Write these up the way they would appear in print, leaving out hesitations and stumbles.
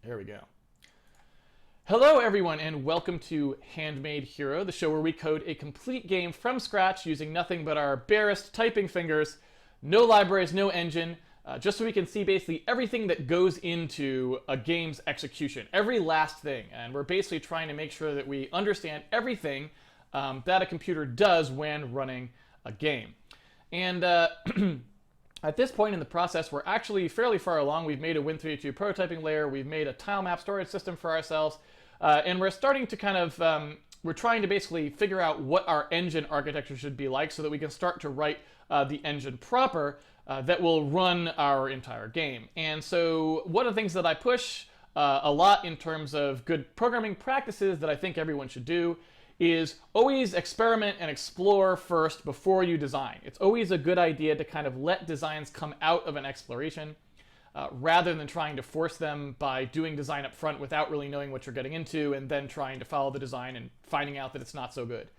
There we go. Hello everyone and welcome to Handmade Hero, the show where we code a complete game from scratch using nothing but our barest typing fingers, no libraries, no engine, just so we can see basically everything that goes into a game's execution, every last thing. And we're basically trying to make sure that we understand everything that a computer does when running a game. And at this point in the process, we're actually fairly far along. We've made a Win32 prototyping layer. We've made a tile map storage system for ourselves. And we're starting to kind of, we're trying to basically figure out what our engine architecture should be like so that we can start to write the engine proper that will run our entire game. And so one of the things that I push a lot in terms of good programming practices that I think everyone should do is always experiment and explore first before you design. It's always a good idea to kind of let designs come out of an exploration rather than trying to force them by doing design up front without really knowing what you're getting into and then trying to follow the design and finding out that it's not so good.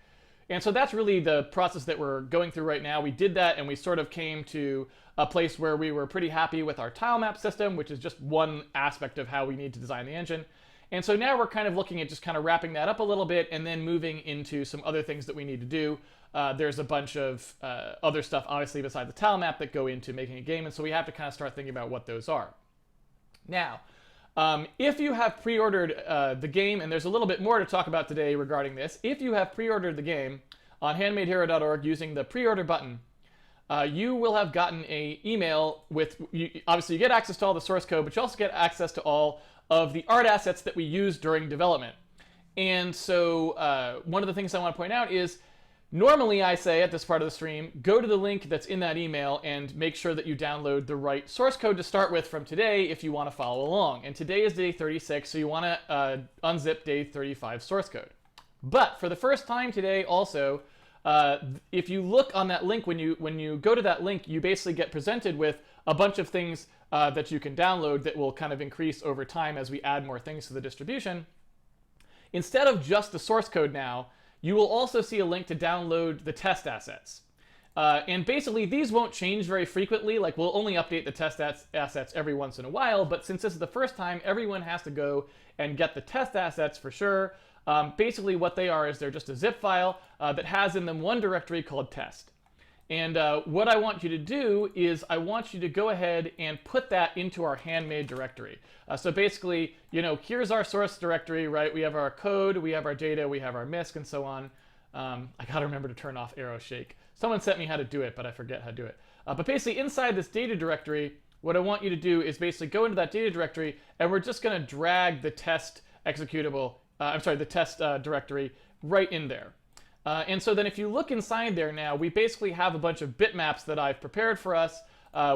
And so that's really the process that we're going through right now. We did that and we sort of came to a place where we were pretty happy with our tile map system, which is just one aspect of how we need to design the engine. And so now we're kind of looking at just kind of wrapping that up a little bit and then moving into some other things that we need to do. There's a bunch of other stuff, obviously, besides the tile map that go into making a game. And so we have to kind of start thinking about what those are. Now, if you have pre-ordered the game, and there's a little bit more to talk about today regarding this, if you have pre-ordered the game on handmadehero.org using the pre-order button, you will have gotten an email with, obviously you get access to all the source code, but you also get access to all of the art assets that we use during development. And so one of the things I want to point out is normally I say at this part of the stream, go to the link that's in that email and make sure that you download the right source code to start with from today if you want to follow along. And today is day 36, so you want to unzip day 35 source code. But for the first time today also, if you look on that link, when you go to that link, you basically get presented with a bunch of things that you can download that will kind of increase over time as we add more things to the distribution. Instead of just the source code now, you will also see a link to download the test assets. And basically, these won't change very frequently. Like, we'll only update the test assets every once in a while. But since this is the first time, everyone has to go and get the test assets for sure. Basically, what they are is they're just a zip file that has in them one directory called test. And what I want you to do is I want you to go ahead and put that into our handmade directory. So basically, here's our source directory, right? We have our code, we have our data, we have our MISC, and so on. I gotta remember to turn off arrow shake. Someone sent me how to do it, but I forget how to do it. But basically, inside this data directory, what I want you to do is basically go into that data directory, and we're just gonna drag the test executable, the test directory right in there. And so then if you look inside there now, we basically have a bunch of bitmaps that I've prepared for us,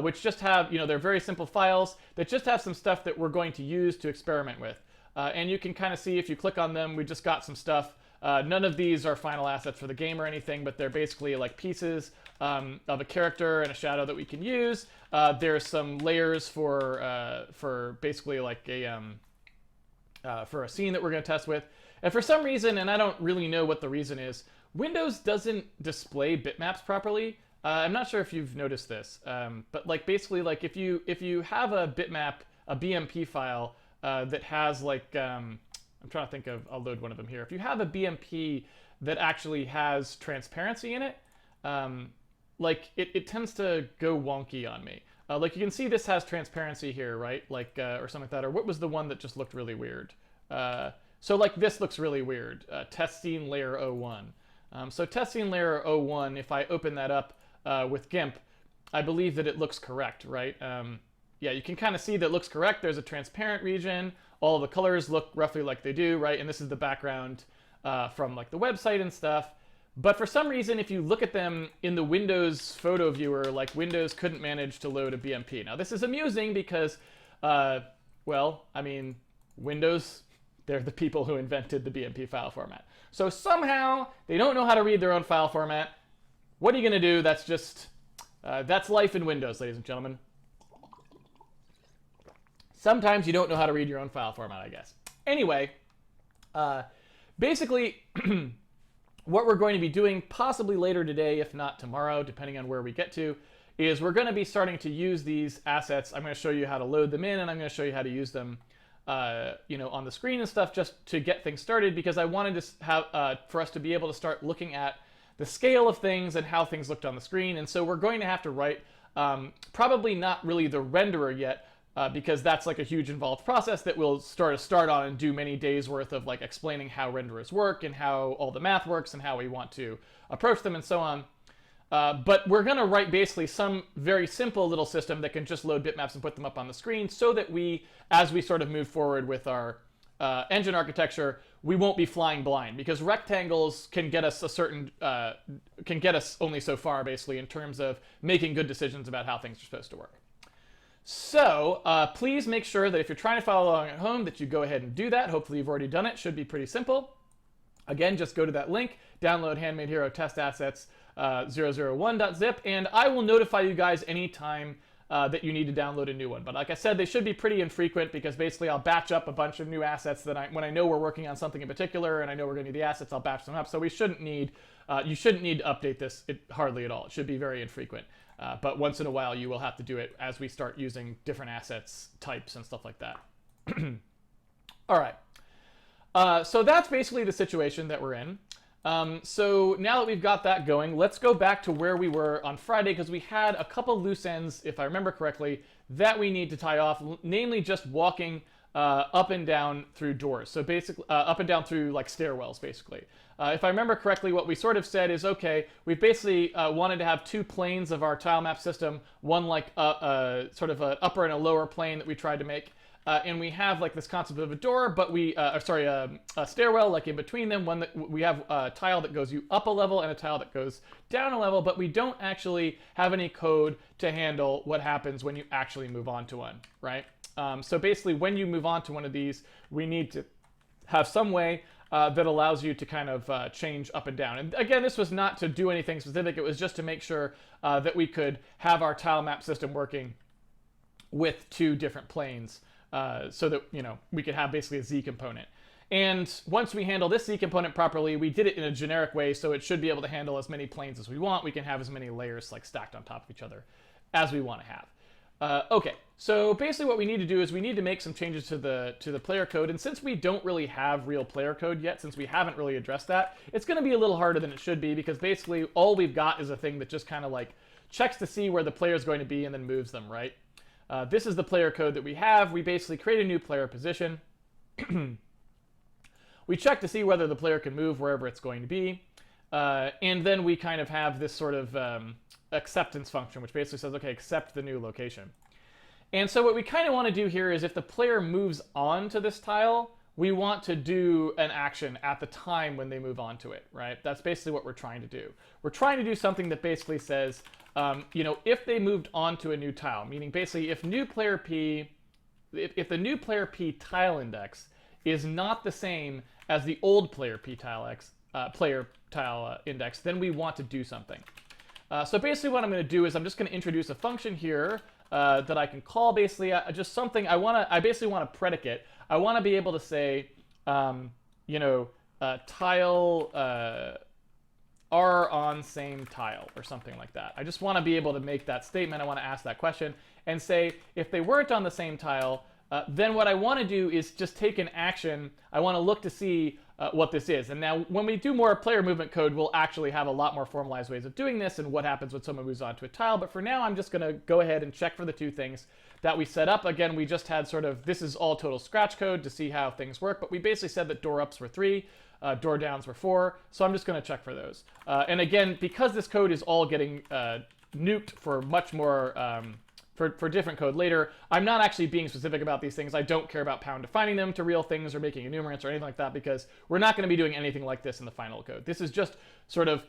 which just have, they're very simple files that just have some stuff that we're going to use to experiment with. And you can kind of see if you click on them, we just got some stuff. None of these are final assets for the game or anything, but they're basically like pieces of a character and a shadow that we can use. There's some layers for basically like for a scene that we're going to test with. And for some reason, and I don't really know what the reason is, Windows doesn't display bitmaps properly. I'm not sure if you've noticed this, but like basically, like if you have a bitmap, a BMP file that has like, I'm trying to think of, I'll load one of them here. If you have a BMP that actually has transparency in it, like it tends to go wonky on me. Like you can see this has transparency here, right? Like, or something like that. Or what was the one that just looked really weird? So like this looks really weird. Test scene layer 01. So test scene layer 01, if I open that up with GIMP, I believe that it looks correct, right? Yeah, you can kind of see that it looks correct. There's a transparent region. All the colors look roughly like they do, right? And this is the background from like the website and stuff. But for some reason, if you look at them in the Windows photo viewer, like Windows couldn't manage to load a BMP. Now this is amusing because, well, I mean, Windows, they're the people who invented the BMP file format. So somehow they don't know how to read their own file format. What are you going to do? That's just, that's life in Windows, ladies and gentlemen. Sometimes you don't know how to read your own file format, I guess. Anyway, basically, what we're going to be doing possibly later today, if not tomorrow, depending on where we get to, is we're going to be starting to use these assets. I'm going to show you how to load them in, and I'm going to show you how to use them on the screen and stuff just to get things started, because I wanted to have for us to be able to start looking at the scale of things and how things looked on the screen. And so we're going to have to write probably not really the renderer yet, because that's like a huge involved process that we'll start on and do many days worth of like explaining how renderers work and how all the math works and how we want to approach them and so on. But we're going to write basically some very simple little system that can just load bitmaps and put them up on the screen, so that we, as we sort of move forward with our engine architecture, we won't be flying blind, because rectangles can get us can get us only so far, basically, in terms of making good decisions about how things are supposed to work. So please make sure that if you're trying to follow along at home, that you go ahead and do that. Hopefully you've already done it. Should be pretty simple. Again, just go to that link, download Handmade Hero test assets 001.zip, and I will notify you guys anytime that you need to download a new one. But like I said, they should be pretty infrequent, because basically I'll batch up a bunch of new assets that when I know we're working on something in particular and I know we're going to need the assets, I'll batch them up. So we shouldn't need, you shouldn't need to update this hardly at all. It should be very infrequent. But once in a while you will have to do it as we start using different assets types and stuff like that. All right. So that's basically the situation that we're in. So now that we've got that going, let's go back to where we were on Friday, because we had a couple loose ends, if I remember correctly, that we need to tie off, namely just walking up and down through doors. So basically, up and down through like stairwells, basically. If I remember correctly, what we sort of said is, okay, we basically wanted to have two planes of our tile map system, one like sort of an upper and a lower plane that we tried to make. And we have like this concept of a door, but a stairwell like in between them. One that we have a tile that goes you up a level and a tile that goes down a level, but we don't actually have any code to handle what happens when you actually move on to one, right? So basically, when you move on to one of these, we need to have some way that allows you to kind of change up and down. And again, this was not to do anything specific. It was just to make sure that we could have our tile map system working with two different planes. So that, we could have basically a Z component. And once we handle this Z component properly, we did it in a generic way, so it should be able to handle as many planes as we want. We can have as many layers like stacked on top of each other as we want to have. Okay, so basically what we need to do is we need to make some changes to the player code. And since we don't really have real player code yet, since we haven't really addressed that, it's going to be a little harder than it should be, because basically all we've got is a thing that just kind of like checks to see where the player is going to be and then moves them, right? This is the player code that we have. We basically create a new player position. We check to see whether the player can move wherever it's going to be. And then we kind of have this sort of acceptance function, which basically says, okay, accept the new location. And so what we kind of want to do here is if the player moves on to this tile, we want to do an action at the time when they move on to it, right? That's basically what we're trying to do. We're trying to do something that basically says, if they moved on to a new tile, meaning basically if new player P, if the new player P tile index is not the same as the old player P tile index, then we want to do something. So basically what I'm going to do is I'm just going to introduce a function here that I can call basically just something. I basically want a predicate. I want to be able to say, tile are on same tile or something like that. I just want to be able to make that statement. I want to ask that question and say, if they weren't on the same tile, then what I want to do is just take an action. I want to look to see what this is. And now when we do more player movement code, we'll actually have a lot more formalized ways of doing this and what happens when someone moves on to a tile. But for now, I'm just going to go ahead and check for the two things that we set up. Again, we just had sort of, this is all total scratch code to see how things work, but we basically said that door ups were 3, door downs were 4, so I'm just going to check for those. And again, because this code is all getting nuked for much more, for different code later, I'm not actually being specific about these things. I don't care about pound defining them to real things or making enumerants or anything like that, because we're not going to be doing anything like this in the final code. This is just sort of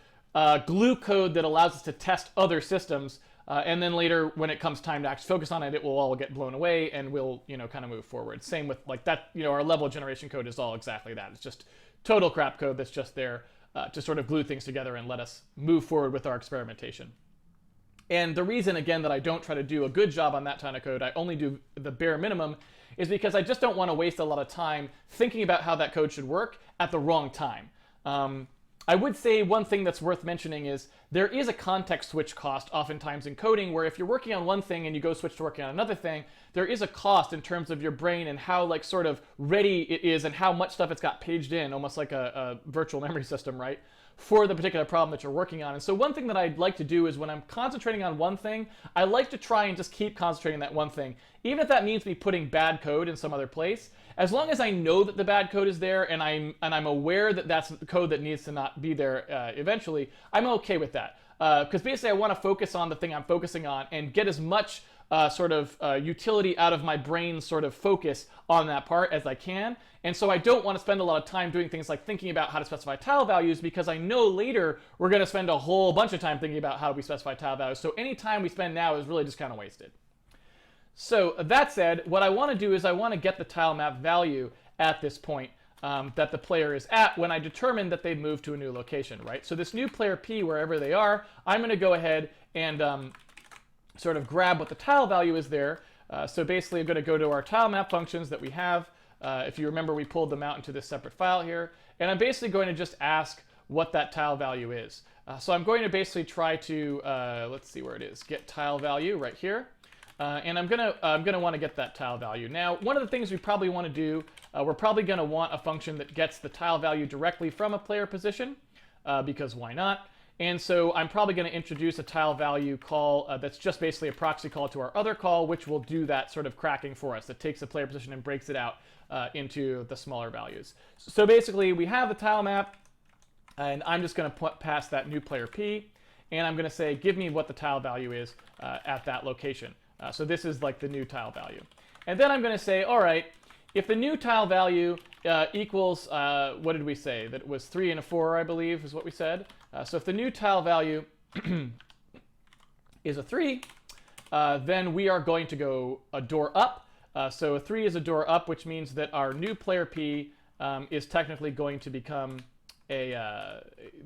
glue code that allows us to test other systems, and then later when it comes time to actually focus on it, it will all get blown away and we'll, kind of move forward. Same with like that, our level generation code is all exactly that. It's just total crap code that's just there to sort of glue things together and let us move forward with our experimentation. And the reason, again, that I don't try to do a good job on that kind of code, I only do the bare minimum, is because I just don't want to waste a lot of time thinking about how that code should work at the wrong time. I would say one thing that's worth mentioning is there is a context switch cost oftentimes in coding, where if you're working on one thing and you go switch to working on another thing, there is a cost in terms of your brain and how like sort of ready it is and how much stuff it's got paged in, almost like a virtual memory system, right? For the particular problem that you're working on. And so one thing that I'd like to do is when I'm concentrating on one thing, I like to try and just keep concentrating on that one thing, even if that means me putting bad code in some other place. As long as I know that the bad code is there and I'm aware that that's the code that needs to not be there eventually, I'm okay with that. Because basically I want to focus on the thing I'm focusing on and get as much utility out of my brain's sort of focus on that part as I can. And so I don't want to spend a lot of time doing things like thinking about how to specify tile values, because I know later we're going to spend a whole bunch of time thinking about how we specify tile values. So any time we spend now is really just kind of wasted. So that said, what I want to do is I want to get the tile map value at this point that the player is at when I determine that they've moved to a new location, right? So this new player P, wherever they are, I'm going to go ahead and sort of grab what the tile value is there. So basically I'm going to go to our tile map functions that we have. If you remember, we pulled them out into this separate file here. And I'm basically going to just ask what that tile value is. So I'm going to basically try to, let's see where it is, get tile value right here. And I'm gonna want to get that tile value. Now, one of the things we probably want to do, we're probably going to want a function that gets the tile value directly from a player position, because why not? And so I'm probably going to introduce a tile value call that's just basically a proxy call to our other call, which will do that sort of cracking for us. That takes the player position and breaks it out into the smaller values. So basically, we have the tile map, and I'm just going to pass that new player P, and I'm going to say, give me what the tile value is at that location. So this is like the new tile value. And then I'm going to say, all right, if the new tile value equals, what did we say? That it was 3 and a 4, I believe, is what we said. So if the new tile value is a 3, then we are going to go a door up. So a 3 is a door up, which means that our new player P is technically going to become a,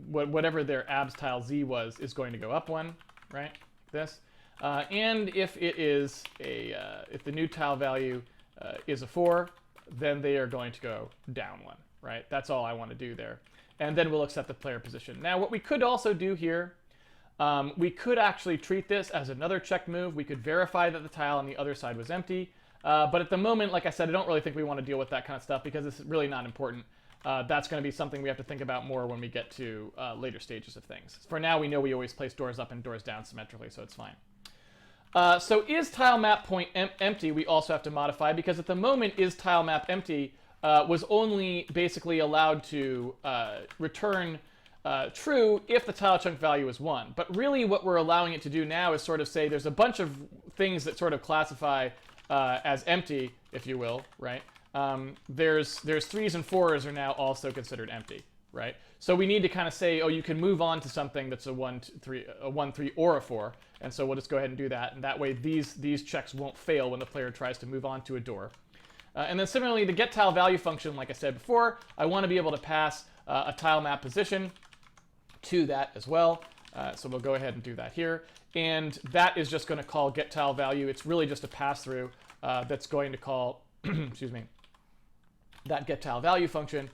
whatever their abs tile Z was, is going to go up 1, right? This. And if it is if the new tile value is a 4, then they are going to go down 1, right? That's all I want to do there. And then we'll accept the player position. Now, what we could also do here, we could actually treat this as another check move. We could verify that the tile on the other side was empty. But at the moment, like I said, I don't really think we want to deal with that kind of stuff because it's really not important. That's going to be something we have to think about more when we get to later stages of things. For now, we know we always place doors up and doors down symmetrically, so it's fine. So is tile map point empty, we also have to modify, because at the moment is tile map empty was only basically allowed to return true if the tile chunk value is 1. But really what we're allowing it to do now is sort of say there's a bunch of things that sort of classify as empty, if you will, right? There's 3s and 4s are now also considered empty, right? So we need to kind of say, oh, you can move on to something that's a 1, 3, or a 4. And so we'll just go ahead and do that. And that way these checks won't fail when the player tries to move on to a door. And then similarly, the get tile value function, like I said before, I want to be able to pass a tile map position to that as well. So we'll go ahead and do that here. And that is just going to call get tile value. It's really just a pass through that's going to call, excuse me, that get tile value function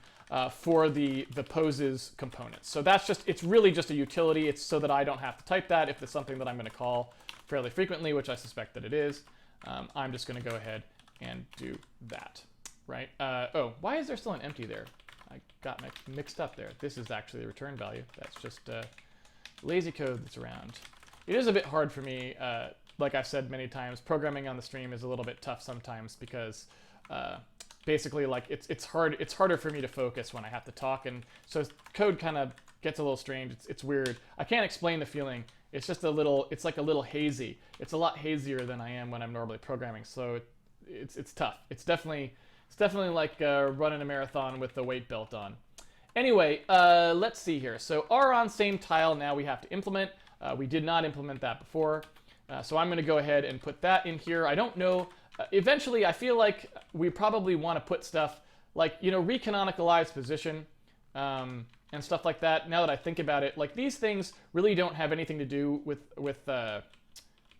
for the poses components. So that's just, it's really just a utility. It's so that I don't have to type that if it's something that I'm going to call fairly frequently, which I suspect that it is. I'm just going to go ahead and do that, right? Oh, why is there still an empty there? I got mixed up there. This is actually the return value. That's just lazy code that's around. It is a bit hard for me. Like I've said many times, programming on the stream is a little bit tough sometimes because basically, like it's harder for me to focus when I have to talk, and so code kind of gets a little strange. It's weird. I can't explain the feeling. It's just it's like a little hazy. It's a lot hazier than I am when I'm normally programming. So it's tough. It's definitely like running a marathon with the weight belt on. Anyway, let's see here. So R on same tile now we have to implement. We did not implement that before. So I'm going to go ahead and put that in here. I don't know. Eventually, I feel like we probably want to put stuff like, you know, recanonicalized position and stuff like that. Now that I think about it, like these things really don't have anything to do with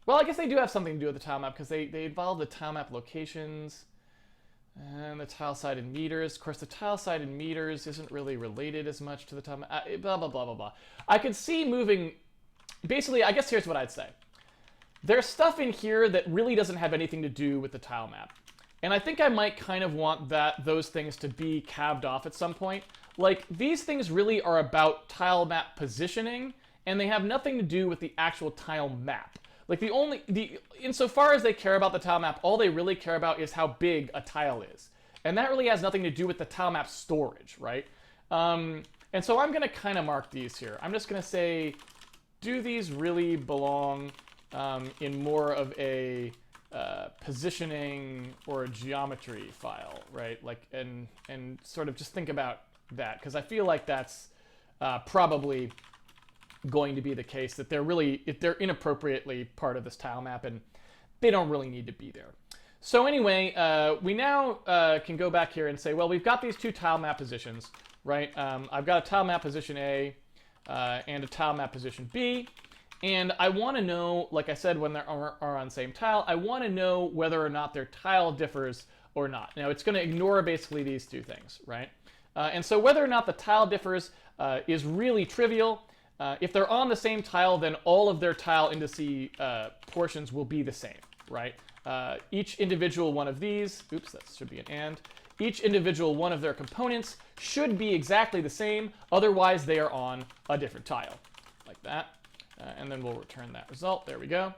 well, I guess they do have something to do with the tile map because they involve the tile map locations. And the tile side in meters. Of course, the tile side in meters isn't really related as much to the tile map. Blah, blah, blah, blah, blah. I could see moving... Basically, I guess here's what I'd say. There's stuff in here that really doesn't have anything to do with the tile map. And I think I might kind of want those things to be cabbed off at some point. Like, these things really are about tile map positioning, and they have nothing to do with the actual tile map. Like, insofar as they care about the tile map, all they really care about is how big a tile is. And that really has nothing to do with the tile map storage, right? And so I'm going to kind of mark these here. I'm just going to say, do these really belong in more of a positioning or a geometry file, right? Like, and sort of just think about that, because I feel like that's probably going to be the case, that they're inappropriately part of this tile map and they don't really need to be there. So anyway, we now can go back here and say, well, we've got these two tile map positions, right? I've got a tile map position A and a tile map position B. And I want to know, like I said, when they are on the same tile, I want to know whether or not their tile differs or not. Now, it's going to ignore basically these two things, right? And so whether or not the tile differs is really trivial. If they're on the same tile, then all of their tile indice portions will be the same, right? Each individual one of these, oops, that should be an and. Each individual one of their components should be exactly the same. Otherwise, they are on a different tile, like that. And then we'll return that result. There we go.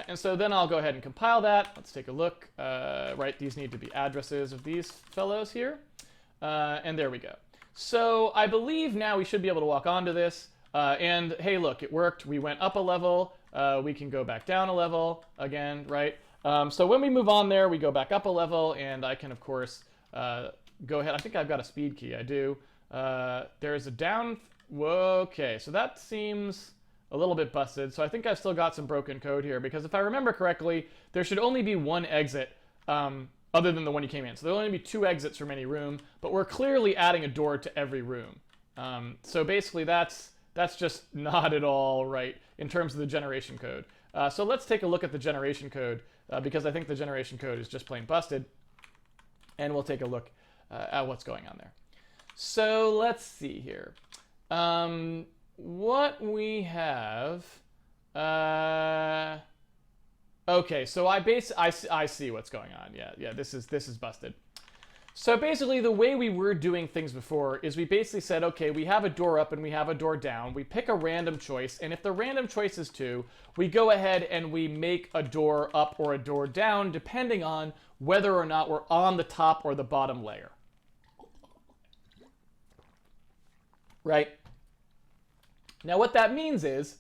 And so then I'll go ahead and compile that. Let's take a look. Right, these need to be addresses of these fellows here. And there we go. So I believe now we should be able to walk onto this. And hey, look, it worked. We went up a level. We can go back down a level again, right? So when we move on there, we go back up a level. And I can, of course, go ahead. I think I've got a speed key. I do. There's a down. Whoa, okay, so that seems a little bit busted. So I think I've still got some broken code here, because if I remember correctly, there should only be one exit other than the one you came in. So there'll only be two exits from any room, but we're clearly adding a door to every room. So basically that's just not at all right in terms of the generation code. So let's take a look at the generation code, because I think the generation code is just plain busted. And we'll take a look at what's going on there. So let's see here. What we have, okay, so I see what's going on. Yeah, this is busted. So basically the way we were doing things before is we basically said, okay, we have a door up and we have a door down. We pick a random choice, and if the random choice is 2, we go ahead and we make a door up or a door down depending on whether or not we're on the top or the bottom layer. Right? Now what that means is,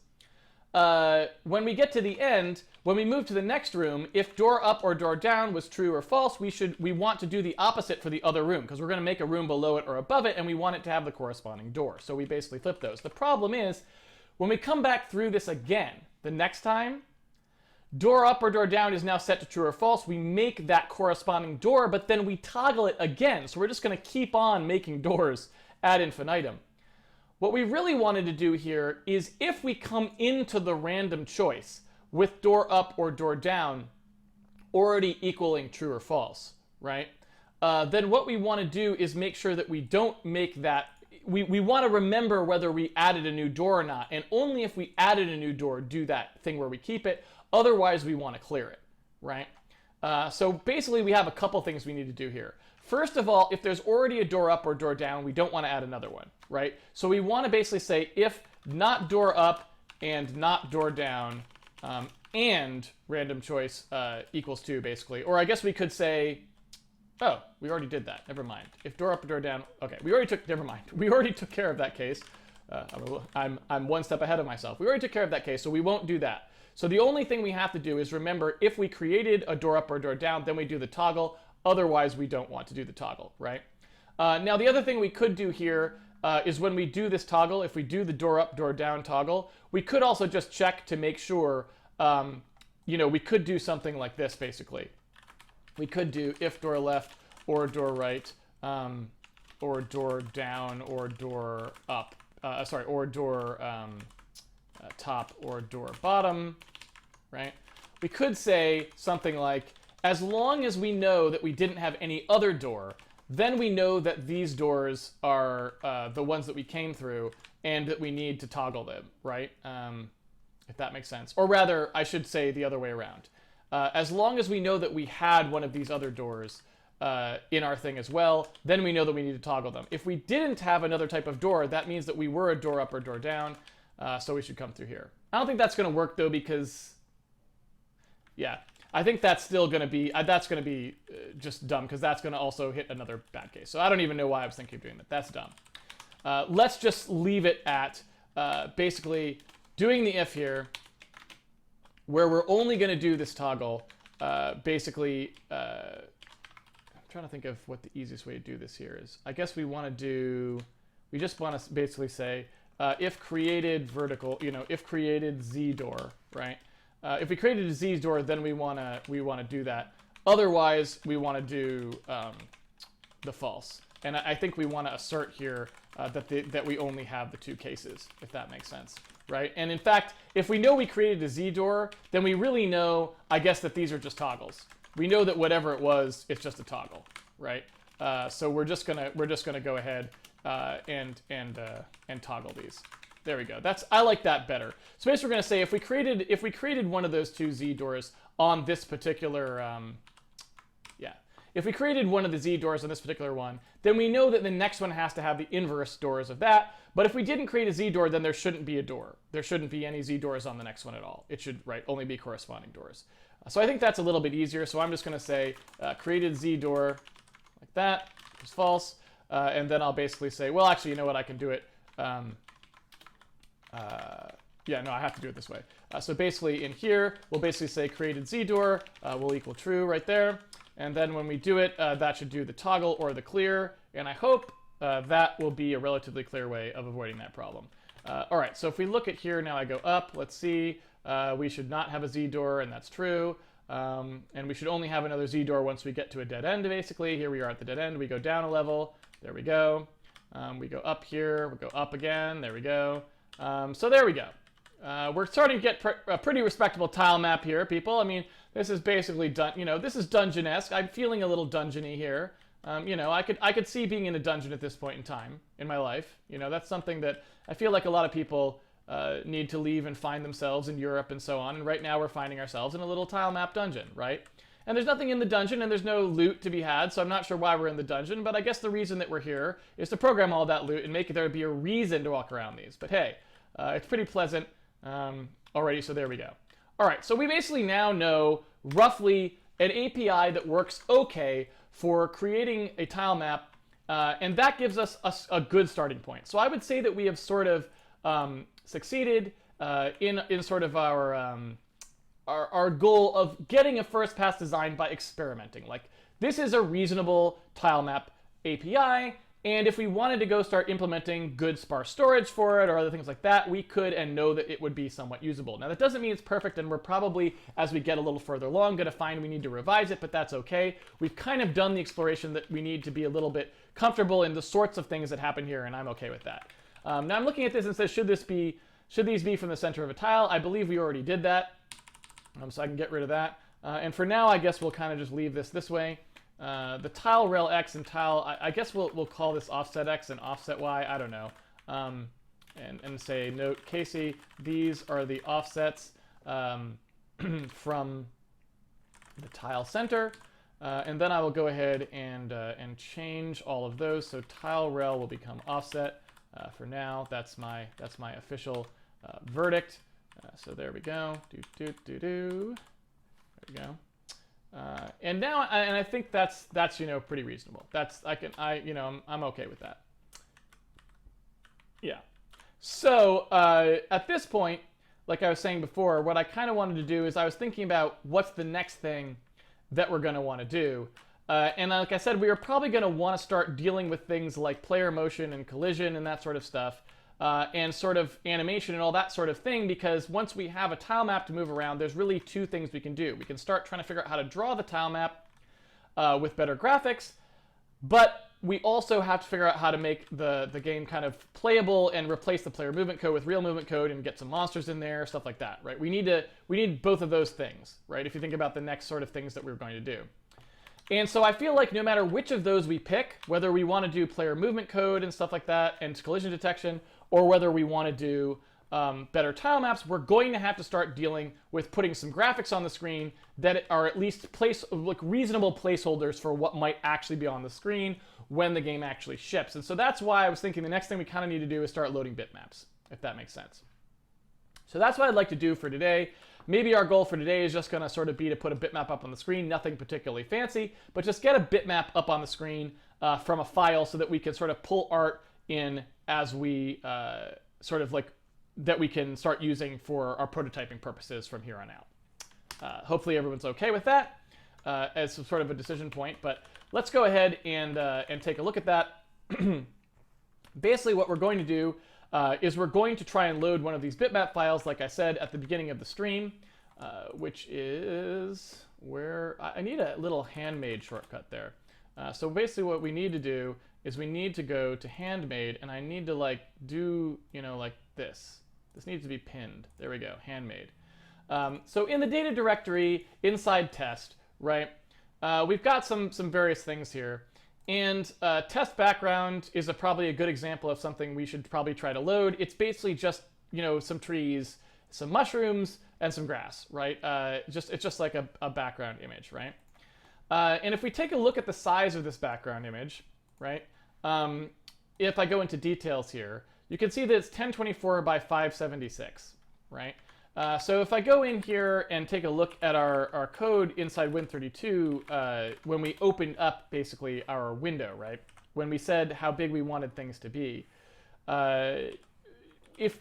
when we get to the end, when we move to the next room, if door up or door down was true or false, we want to do the opposite for the other room, because we're going to make a room below it or above it, and we want it to have the corresponding door. So we basically flip those. The problem is, when we come back through this again, the next time, door up or door down is now set to true or false. We make that corresponding door, but then we toggle it again. So we're just going to keep on making doors ad infinitum. What we really wanted to do here is, if we come into the random choice with door up or door down already equaling true or false, right? Then what we want to do is make sure that we don't make that, we want to remember whether we added a new door or not, and only if we added a new door do that thing where we keep it. Otherwise, we want to clear it, right? So basically, we have a couple things we need to do here. First of all, if there's already a door up or door down, we don't want to add another one, right? So we want to basically say if not door up and not door down and random choice equals 2, basically. Or I guess we could say, oh, we already did that. Never mind. If door up or door down, okay, never mind. We already took care of that case. I'm one step ahead of myself. We already took care of that case, so we won't do that. So the only thing we have to do is remember, if we created a door up or door down, then we do the toggle. Otherwise, we don't want to do the toggle, right? Now, the other thing we could do here is when we do this toggle, if we do the door up, door down toggle, we could also just check to make sure, we could do something like this, basically. We could do if door left or door right, or door down or door up, or door top or door bottom, right? We could say something like, as long as we know that we didn't have any other door, then we know that these doors are the ones that we came through and that we need to toggle them, right? If that makes sense. Or rather, I should say the other way around. As long as we know that we had one of these other doors in our thing as well, then we know that we need to toggle them. If we didn't have another type of door, that means that we were a door up or door down, so we should come through here. I don't think that's going to work, though, because... yeah, I think that's still going to be... just dumb, because that's going to also hit another bad case. So I don't even know why I was thinking of doing that. That's dumb. Let's just leave it at basically doing the if here, where we're only going to do this toggle. Basically, I'm trying to think of what the easiest way to do this here is. I guess we want to do... we just want to basically say if created vertical, if created z door, right? If we created a z door, then we want to do that. Otherwise, we want to do the false. And I think we want to assert here that we only have the two cases, if that makes sense, right? And in fact, if we know we created a z door, then we really know, I guess, that these are just toggles. We know that whatever it was, it's just a toggle, right? So we're just gonna go ahead and toggle these. There we go. I like that better. So basically, we're going to say if we created one of those two z doors on this particular, if we created one of the z doors on this particular one, then we know that the next one has to have the inverse doors of that. But if we didn't create a z door, then there shouldn't be a door. There shouldn't be any z doors on the next one at all. It should, right, only be corresponding doors. So I think that's a little bit easier. So I'm just going to say created z door like that, which is false. And then I'll basically say, well, actually, you know what? I can do it. Yeah, no, I have to do it this way. So basically in here, we'll basically say created z door will equal true right there. And then when we do it, that should do the toggle or the clear. And I hope that will be a relatively clear way of avoiding that problem. All right, so if we look at here, now I go up, let's see. We should not have a z door, and that's true. And we should only have another z door once we get to a dead end, basically. Here we are at the dead end. We go down a level. There we go. We go up here. We go up again. There we go. So there we go. We're starting to get a pretty respectable tile map here, people. I mean, this is basically this is dungeon-esque. I'm feeling a little dungeony here. I could see being in a dungeon at this point in time in my life. That's something that I feel like a lot of people need to leave and find themselves in Europe and so on. And right now we're finding ourselves in a little tile map dungeon, right? And there's nothing in the dungeon, and there's no loot to be had, so I'm not sure why we're in the dungeon, but I guess the reason that we're here is to program all that loot and make there be a reason to walk around these. But hey, it's pretty pleasant already, so there we go. All right, so we basically now know roughly an API that works okay for creating a tile map, and that gives us a good starting point. So I would say that we have sort of succeeded in sort of our goal of getting a first pass design by experimenting. Like, this is a reasonable tile map API, and if we wanted to go start implementing good sparse storage for it or other things like that, we could and know that it would be somewhat usable. Now, that doesn't mean it's perfect, and we're probably, as we get a little further along, going to find we need to revise it, but that's okay. We've kind of done the exploration that we need to be a little bit comfortable in the sorts of things that happen here, and I'm okay with that. Now, I'm looking at this and says, should these be from the center of a tile? I believe we already did that, so I can get rid of that. And for now, I guess we'll kind of just leave this way. The tile rel x and tile, I guess we'll call this offset x and offset y, I don't know. And say, note, Casey, these are the offsets from the tile center. And then I will go ahead and change all of those. So tile rel will become offset. For now, that's my official verdict. So there we go. There we go. And now, I think that's pretty reasonable. I'm okay with that. Yeah. So at this point, like I was saying before, what I kind of wanted to do is I was thinking about what's the next thing that we're going to want to do. And like I said, we are probably going to want to start dealing with things like player motion and collision and that sort of stuff. And sort of animation and all that sort of thing, because once we have a tile map to move around, there's really two things we can do. We can start trying to figure out how to draw the tile map with better graphics, but we also have to figure out how to make the game kind of playable and replace the player movement code with real movement code and get some monsters in there, stuff like that, right? We need both of those things, right? If you think about the next sort of things that we're going to do. And so I feel like no matter which of those we pick, whether we want to do player movement code and stuff like that and collision detection, or whether we want to do better tile maps, we're going to have to start dealing with putting some graphics on the screen that are at least reasonable placeholders for what might actually be on the screen when the game actually ships. And so that's why I was thinking the next thing we kind of need to do is start loading bitmaps, if that makes sense. So that's what I'd like to do for today. Maybe our goal for today is just going to sort of be to put a bitmap up on the screen, nothing particularly fancy, but just get a bitmap up on the screen from a file so that we can sort of pull art in as we that we can start using for our prototyping purposes from here on out. Hopefully everyone's okay with that as sort of a decision point, but let's go ahead and take a look at that. Basically what we're going to do is we're going to try and load one of these bitmap files, like I said at the beginning of the stream, which is where I need a little Handmade shortcut there. So basically what we need to do is we need to go to Handmade, and I need to do, like this. This needs to be pinned. There we go, Handmade. So in the data directory inside test, right, we've got some various things here. And test background is probably a good example of something we should probably try to load. It's basically just, some trees, some mushrooms, and some grass, right? It's just like a background image, right? And if we take a look at the size of this background image, right? If I go into details here, you can see that it's 1024 by 576, right? So if I go in here and take a look at our code inside Win32, when we opened up basically our window, right? When we said how big we wanted things to be, if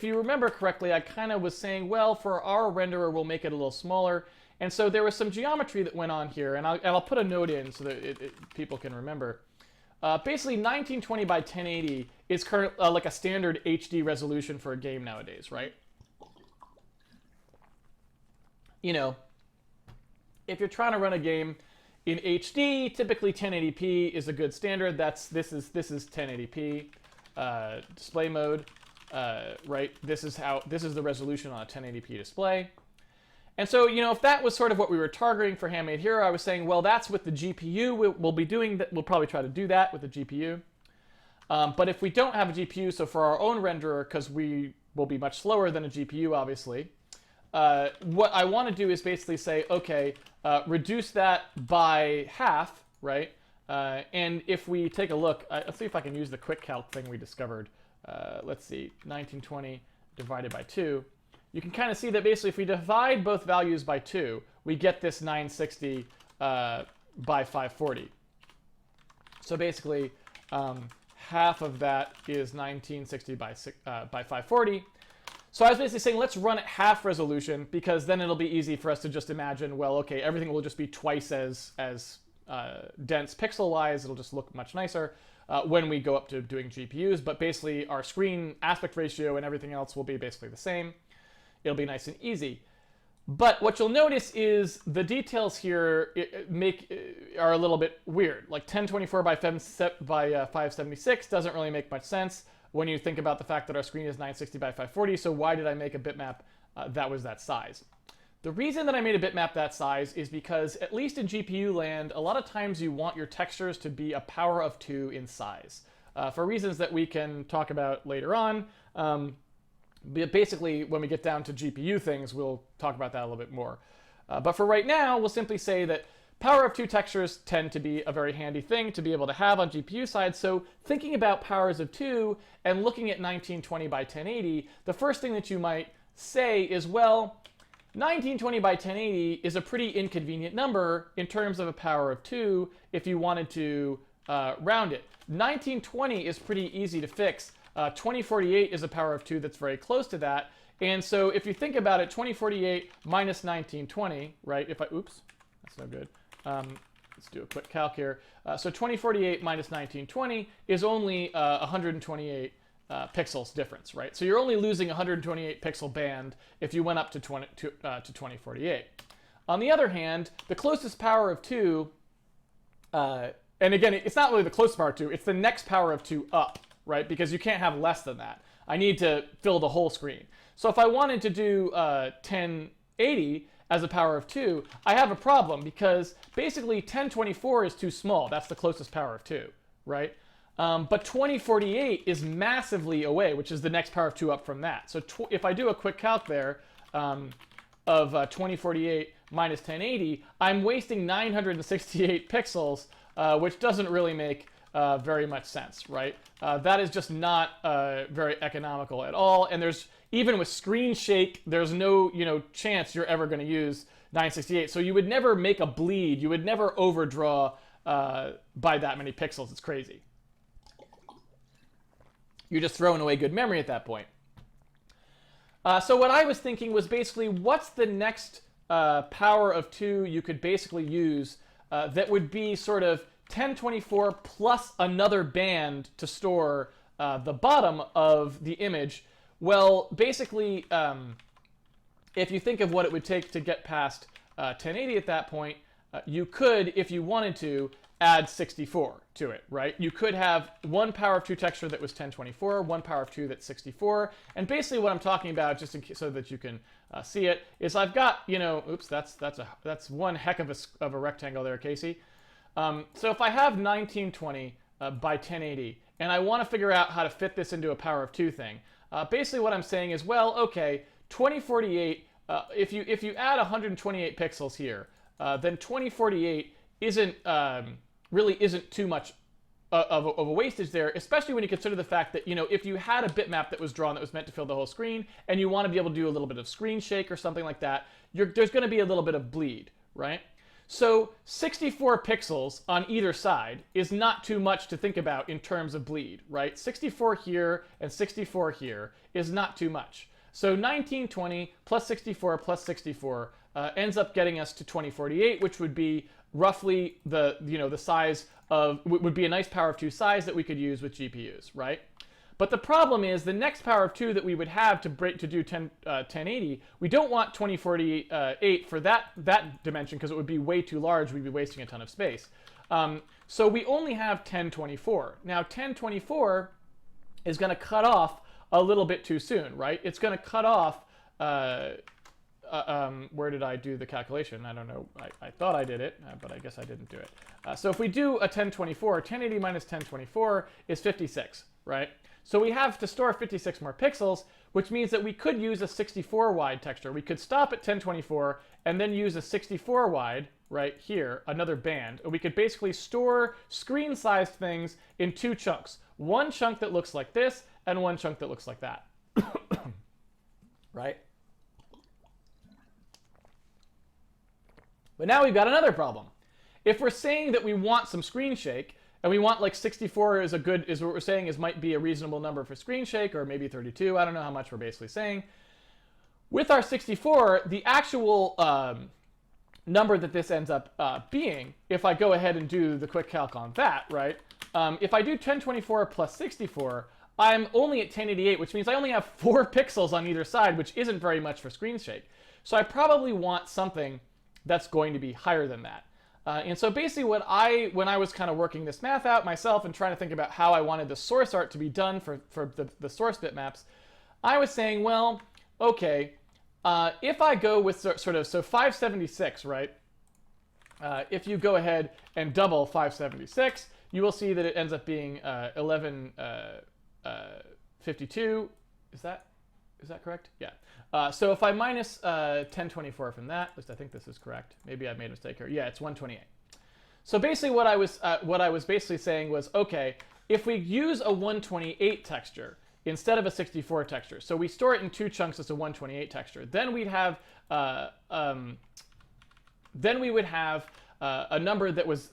you remember correctly, I kind of was saying, well, for our renderer, we'll make it a little smaller. And so there was some geometry that went on here, and I'll put a note in so that people can remember. Basically, 1920 by 1080 is like a standard HD resolution for a game nowadays, right? If you're trying to run a game in HD, typically 1080p is a good standard. This is 1080p display mode, right? This is the resolution on a 1080p display. And so, if that was sort of what we were targeting for Handmade Hero, I was saying, well, that's with the GPU. We'll be doing that. We'll probably try to do that with the GPU. But if we don't have a GPU, so for our own renderer, because we will be much slower than a GPU, obviously, what I want to do is basically say, okay, reduce that by half, right? And if we take a look, let's see if I can use the quick calc thing we discovered. Let's see, 1920 divided by 2. You can kind of see that basically if we divide both values by 2, we get this 960 by 540. So basically, half of that is 1960 by 540. So I was basically saying, let's run at half resolution, because then it'll be easy for us to just imagine, well, okay, everything will just be twice as dense pixel-wise. It'll just look much nicer when we go up to doing GPUs. But basically, our screen aspect ratio and everything else will be basically the same. It'll be nice and easy. But what you'll notice is the details here are a little bit weird. Like 1024 by 576 doesn't really make much sense when you think about the fact that our screen is 960 by 540. So why did I make a bitmap that was that size? The reason that I made a bitmap that size is because, at least in GPU land, a lot of times you want your textures to be a power of 2 in size. For reasons that we can talk about later on. Basically, when we get down to GPU things, we'll talk about that a little bit more. But for right now, we'll simply say that power of 2 textures tend to be a very handy thing to be able to have on GPU side. So thinking about powers of 2 and looking at 1920 by 1080, the first thing that you might say is, well, 1920 by 1080 is a pretty inconvenient number in terms of a power of 2 if you wanted to round it. 1920 is pretty easy to fix. 2048 is a power of 2 that's very close to that. And so if you think about it, 2048 minus 1920, right? Oops, that's no good. Let's do a quick calc here. So 2048 minus 1920 is only 128 pixels difference, right? So you're only losing 128 pixel band if you went up to 2048. On the other hand, the closest power of 2, and again, it's not really the closest power of 2, it's the next power of 2 up, right? Because you can't have less than that. I need to fill the whole screen. So if I wanted to do 1080 as a power of 2, I have a problem because basically 1024 is too small. That's the closest power of 2, right? But 2048 is massively away, which is the next power of 2 up from that. So if I do a quick calc there of 2048 minus 1080, I'm wasting 968 pixels, which doesn't really make very much sense, right? That is just not very economical at all. And there's, even with screen shake, there's no chance you're ever going to use 968. So you would never make a bleed. You would never overdraw by that many pixels. It's crazy. You're just throwing away good memory at that point. So what I was thinking was basically, what's the next power of 2 you could basically use that would be sort of 1024 plus another band to store the bottom of the image. Well, basically, if you think of what it would take to get past 1080 at that point, you could, if you wanted to, add 64 to it, right? You could have one power of 2 texture that was 1024, one power of 2 that's 64, and basically what I'm talking about, just in case, so that you can see it, is I've got, oops, that's one heck of a rectangle there, Casey. So if I have 1920 by 1080, and I want to figure out how to fit this into a power of 2 thing, basically what I'm saying is, well, okay, 2048, if you add 128 pixels here, then 2048 really isn't too much of a wastage there, especially when you consider the fact that, if you had a bitmap that was drawn that was meant to fill the whole screen, and you want to be able to do a little bit of screen shake or something like that, there's going to be a little bit of bleed, right? So 64 pixels on either side is not too much to think about in terms of bleed, right? 64 here and 64 here is not too much. So 1920 plus 64 plus 64 ends up getting us to 2048, which would be roughly the size of, would be a nice power of 2 size that we could use with GPUs, right? But the problem is the next power of 2 that we would have to do 1080, we don't want 2048 for that dimension because it would be way too large. We'd be wasting a ton of space. So we only have 1024. Now 1024 is going to cut off a little bit too soon, right? It's going to cut off. Where did I do the calculation? I don't know. I thought I did it, but I guess I didn't do it. So if we do a 1024, 1080 minus 1024 is 56, right? So we have to store 56 more pixels, which means that we could use a 64 wide texture. We could stop at 1024 and then use a 64 wide right here, another band. And we could basically store screen-sized things in 2 chunks. One chunk that looks like this and one chunk that looks like that. Right? But now we've got another problem. If we're saying that we want some screen shake, and we want like 64 is what we're saying might be a reasonable number for screen shake, or maybe 32, I don't know how much we're basically saying. With our 64, the actual number that this ends up being, if I go ahead and do the quick calc on that, right? If I do 1024 plus 64, I'm only at 1088, which means I only have 4 pixels on either side, which isn't very much for screen shake. So I probably want something that's going to be higher than that. And so basically when I was kind of working this math out myself and trying to think about how I wanted the source art to be done for the source bitmaps, I was saying, well, okay, if I go with so 576, right? If you go ahead and double 576, you will see that it ends up being 1152. Is that correct? Yeah. So if I minus 1024 from that, at least I think this is correct. Maybe I made a mistake here. Yeah, it's 128. So basically what I was basically saying was, okay, if we use a 128 texture instead of a 64 texture, so we store it in 2 chunks as a 128 texture, then we'd have a number that was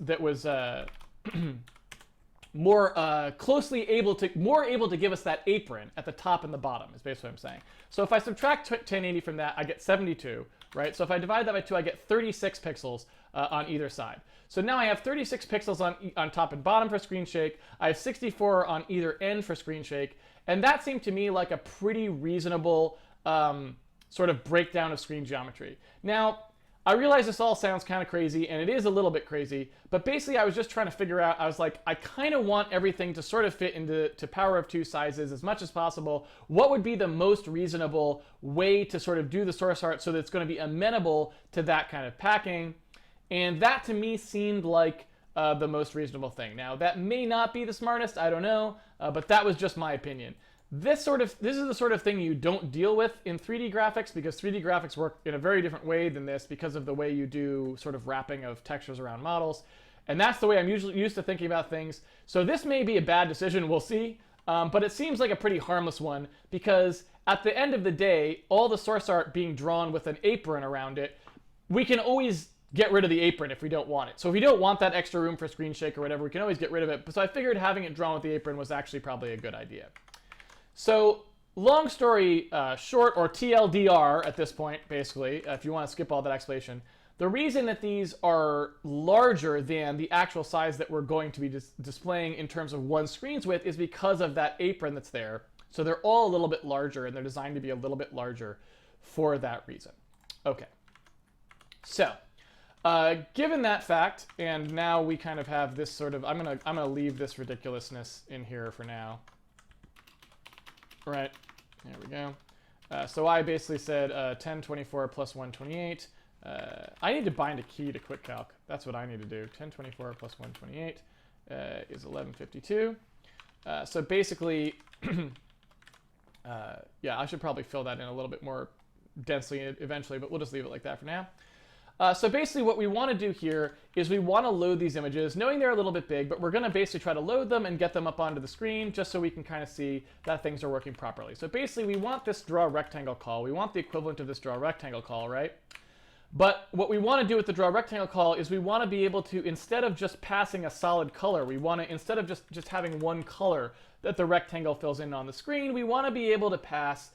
more closely able to give us that apron at the top and the bottom, is basically what I'm saying. So if I subtract 1080 from that, I get 72, right? So if I divide that by 2, I get 36 pixels on either side. So now I have 36 pixels on top and bottom for screen shake. I have 64 on either end for screen shake. And that seemed to me like a pretty reasonable sort of breakdown of screen geometry. Now, I realize this all sounds kind of crazy, and it is a little bit crazy, but basically I was just trying to figure out, I was like, I kind of want everything to sort of fit into power of 2 sizes as much as possible. What would be the most reasonable way to sort of do the source art so that it's going to be amenable to that kind of packing? And that to me seemed like the most reasonable thing. Now, that may not be the smartest, I don't know, but that was just my opinion. This is the sort of thing you don't deal with in 3D graphics, because 3D graphics work in a very different way than this because of the way you do sort of wrapping of textures around models. And that's the way I'm usually used to thinking about things. So this may be a bad decision, we'll see, but it seems like a pretty harmless one, because at the end of the day, all the source art being drawn with an apron around it, we can always get rid of the apron if we don't want it. So if we don't want that extra room for screen shake or whatever, we can always get rid of it. So I figured having it drawn with the apron was actually probably a good idea. So long story short, or TLDR at this point, basically, if you want to skip all that explanation, the reason that these are larger than the actual size that we're going to be displaying in terms of one screen's width is because of that apron that's there. So they're all a little bit larger, and they're designed to be a little bit larger for that reason. Okay. So given that fact, and now we kind of have this sort of, I'm gonna leave this ridiculousness in here for now. Right, there we go. So I basically said 1024 plus 128. I need to bind a key to Quick Calc. That's what I need to do. 1024 plus 128 is 1152. So basically, yeah, I should probably fill that in a little bit more densely eventually, but we'll just leave it like that for now. So basically what we want to do here is we want to load these images, knowing they're a little bit big, but we're going to basically try to load them and get them up onto the screen just so we can kind of see that things are working properly. So basically we want this draw rectangle call. We want the equivalent of this draw rectangle call, right? But what we want to do with the draw rectangle call is we want to be able to, instead of just passing a solid color, we want to, instead of just having one color that the rectangle fills in on the screen, we want to be able to pass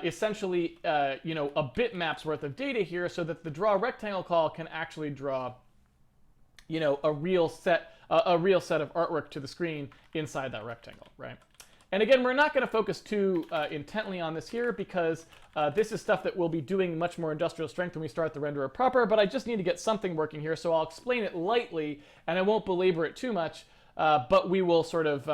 essentially, you know, a bitmaps worth of data here, so that the draw rectangle call can actually draw, you know, a real set of artwork to the screen inside that rectangle, right? And again, we're not going to focus too intently on this here, because this is stuff that we'll be doing much more industrial strength when we start the renderer proper, but I just need to get something working here, so I'll explain it lightly, and I won't belabor it too much, but we will sort of,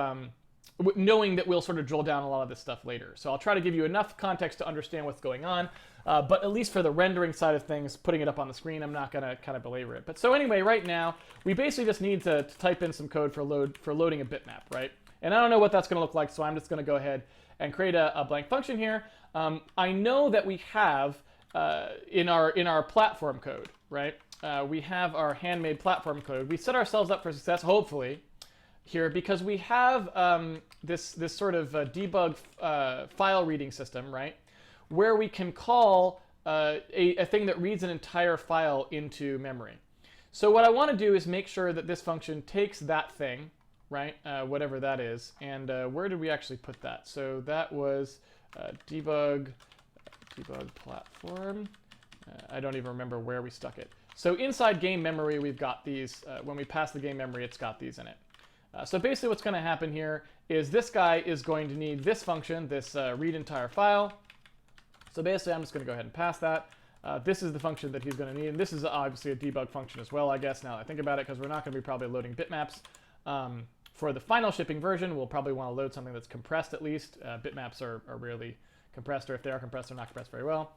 knowing that we'll sort of drill down a lot of this stuff later. So I'll try to give you enough context to understand what's going on, but at least for the rendering side of things, putting it up on the screen, I'm not going to kind of belabor it. But so anyway, right now, we basically just need to type in some code for loading a bitmap, right? And I don't know what that's going to look like, so I'm just going to go ahead and create a blank function here. I know that we have in our platform code, right? We have our Handmade platform code. We set ourselves up for success, hopefully, here, because we have this sort of debug file reading system, right, where we can call a thing that reads an entire file into memory. So what I want to do is make sure that this function takes that thing, right, whatever that is, and where did we actually put that? So that was debug platform. I don't even remember where we stuck it. So inside game memory, we've got these. When we pass the game memory, it's got these in it. So basically what's going to happen here is this guy is going to need this function, this read entire file. So basically I'm just going to go ahead and pass that. This is the function that he's going to need, and this is obviously a debug function as well, I guess, now that I think about it, because we're not going to be probably loading bitmaps. For the final shipping version, we'll probably want to load something that's compressed at least. Bitmaps are rarely compressed, or if they are compressed, they're not compressed very well.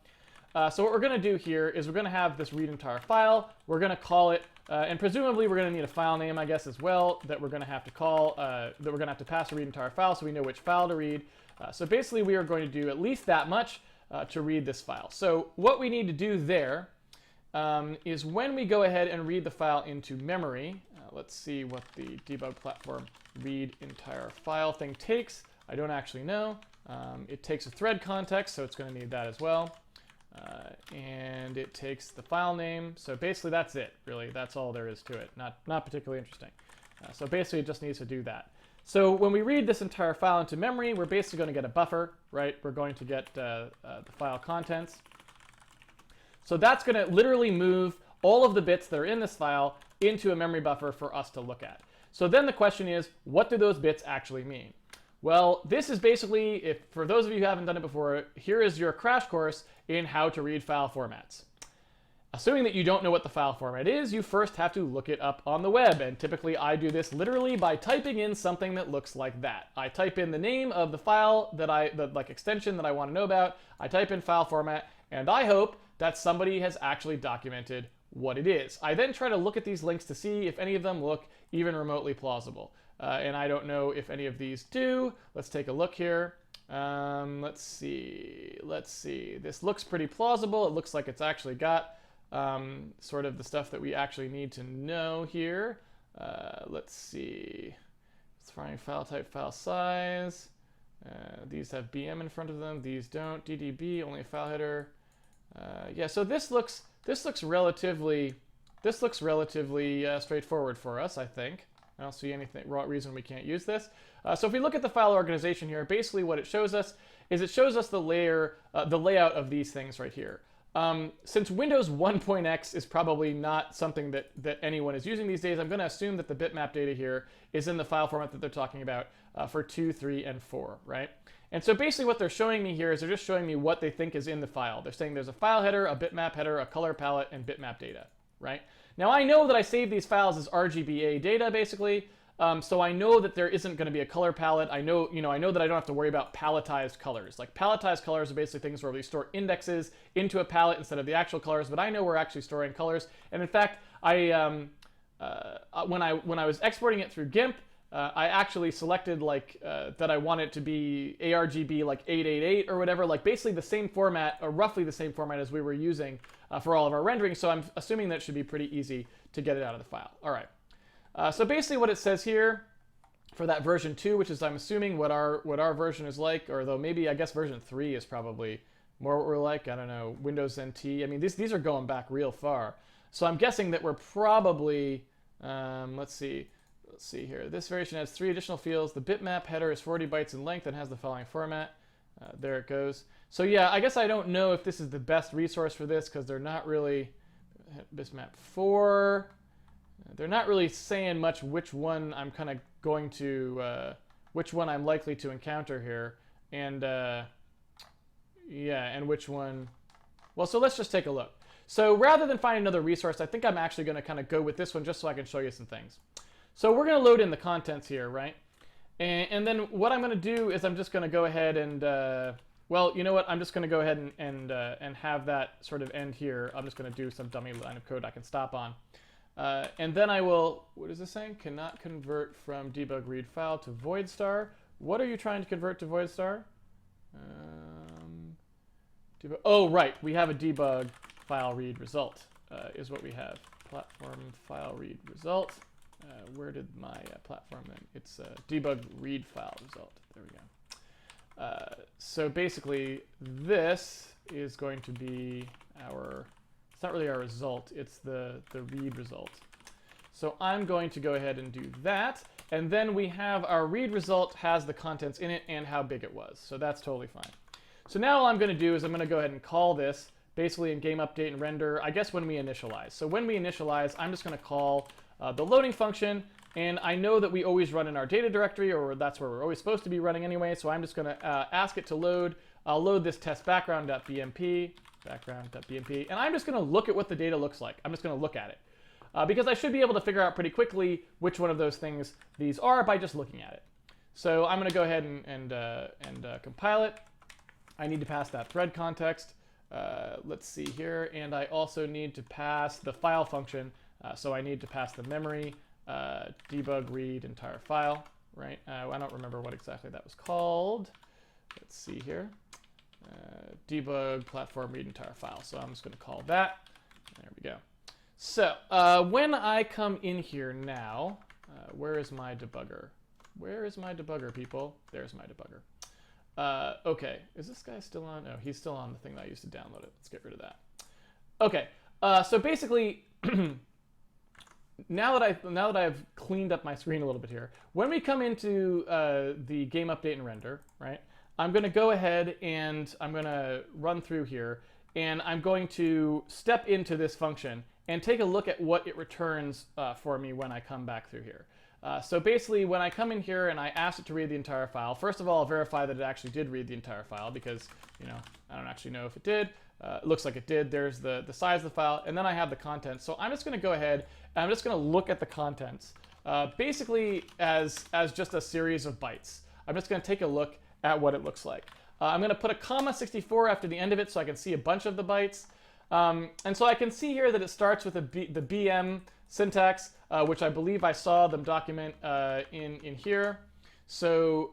So what we're going to do here is we're going to have this read entire file. We're going to call it, and presumably we're going to need a file name, I guess, as well, that we're going to have to call, that we're going to have to pass a read entire file so we know which file to read. So basically we are going to do at least that much to read this file. So what we need to do there is when we go ahead and read the file into memory, let's see what the debug platform read entire file thing takes. I don't actually know. It takes a thread context, so it's going to need that as well. And it takes the file name. So basically that's it, really. That's all there is to it. Not particularly interesting. So basically it just needs to do that. So when we read this entire file into memory, we're basically going to get a buffer, right? We're going to get the file contents. So that's going to literally move all of the bits that are in this file into a memory buffer for us to look at. So then the question is, what do those bits actually mean? Well, this is basically, for those of you who haven't done it before, here is your crash course in how to read file formats. Assuming that you don't know what the file format is, you first have to look it up on the web, and typically I do this literally by typing in something that looks like that. I type in the name of the file that the extension that I want to know about, I type in file format, and I hope that somebody has actually documented what it is. I then try to look at these links to see if any of them look even remotely plausible. And I don't know if any of these do. Let's take a look here. Let's see. This looks pretty plausible. It looks like it's actually got sort of the stuff that we actually need to know here. Let's see. Defining file type, file size. These have BM in front of them. These don't. DDB, only a file header. Yeah, so this looks relatively straightforward for us, I think. I don't see anything reason we can't use this. So if we look at the file organization here, basically what it shows us is the layout of these things right here. Since Windows 1.x is probably not something that anyone is using these days, I'm going to assume that the bitmap data here is in the file format that they're talking about for 2, 3, and 4, right? And so basically what they're showing me here is they're just showing me what they think is in the file. They're saying there's a file header, a bitmap header, a color palette, and bitmap data, right? Now I know that I save these files as RGBA data, basically, so I know that there isn't going to be a color palette. I know that I don't have to worry about palletized colors. Like palletized colors are basically things where we store indexes into a palette instead of the actual colors, but I know we're actually storing colors. And in fact, when I was exporting it through GIMP, I actually selected like that I want it to be ARGB like 888 or whatever, like basically the same format, or roughly the same format as we were using for all of our rendering. So I'm assuming that should be pretty easy to get it out of the file. All right. So basically what it says here for that version 2, which is I'm assuming what our version is like, or though maybe I guess version 3 is probably more what we're like. I don't know, Windows NT. I mean, these are going back real far. So I'm guessing that we're probably, let's see here. This version has 3 additional fields. The bitmap header is 40 bytes in length and has the following format. There it goes. So yeah, I guess I don't know if this is the best resource for this because they're not really, bitmap 4. They're not really saying much which one I'm kind of going to, which one I'm likely to encounter here. And yeah, and which one. Well, so let's just take a look. So rather than find another resource, I think I'm actually going to kind of go with this one just so I can show you some things. So we're going to load in the contents here, right? And then what I'm going to do is I'm just going to go ahead and, well, you know what? I'm just going to go ahead and have that sort of end here. I'm just going to do some dummy line of code I can stop on. And then I will, what is this saying? Cannot convert from debug read file to void star. What are you trying to convert to void star? Oh, right. We have a debug file read result is what we have. Platform file read result. Where did my platform then? It's debug read file result. There we go. So basically, this is going to be our, it's not really our result, it's the read result. So I'm going to go ahead and do that. And then we have our read result has the contents in it and how big it was. So that's totally fine. So now all I'm going to do is I'm going to go ahead and call this basically in game update and render, I guess when we initialize. So when we initialize, I'm just going to call the loading function, and I know that we always run in our data directory, or that's where we're always supposed to be running anyway, so I'm just going to ask it to load. I'll load this test background.bmp, and I'm just going to look at what the data looks like. I'm just going to look at it. Because I should be able to figure out pretty quickly which one of those things these are by just looking at it. So I'm going to go ahead and compile it. I need to pass that thread context. Let's see here, and I also need to pass the file function. So I need to pass the memory debug read entire file, right? I don't remember what exactly that was called. Let's see here. Debug platform read entire file. So I'm just going to call that. There we go. So when I come in here now, where is my debugger? Where is my debugger, people? There's my debugger. Okay, is this guy still on? No, he's still on the thing that I used to download it. Let's get rid of that. Okay, so basically, now that I've cleaned up my screen a little bit here, when we come into the game update and render, right? I'm going to go ahead and I'm going to run through here, and I'm going to step into this function and take a look at what it returns for me when I come back through here. So basically, when I come in here and I ask it to read the entire file, first of all, I'll verify that it actually did read the entire file because, I don't actually know if it did. It looks like it did. There's the size of the file, and then I have the contents. So I'm just going to go ahead and I'm just going to look at the contents, basically as just a series of bytes. I'm just going to take a look at what it looks like. I'm going to put a comma 64 after the end of it so I can see a bunch of the bytes. And so I can see here that it starts with the BM syntax, which I believe I saw them document in here. So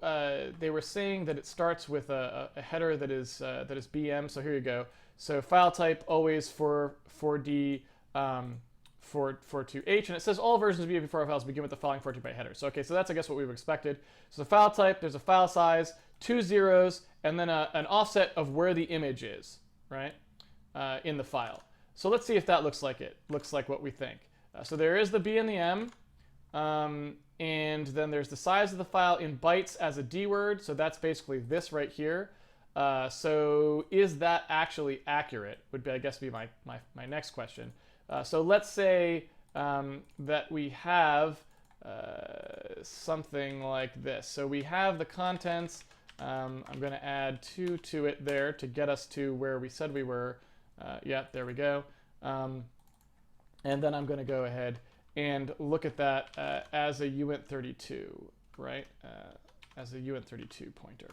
they were saying that it starts with a header that is BM. So here you go. So file type always for D 42H, and it says all versions of BMP files begin with the following 42-byte header. So okay, so that's I guess what we've expected. So the file type, there's a file size, 2 zeros, and then an offset of where the image is, right, in the file. So let's see if that looks like it. Looks like what we think. So there is the B and the M, and then there's the size of the file in bytes as a D word. So that's basically this right here. So is that actually accurate? Would be, I guess, be my next question. So let's say that we have something like this. So we have the contents. I'm going to add 2 to it there to get us to where we said we were. Yeah, there we go. And then I'm going to go ahead and look at that as a uint32, right? As a uint32 pointer.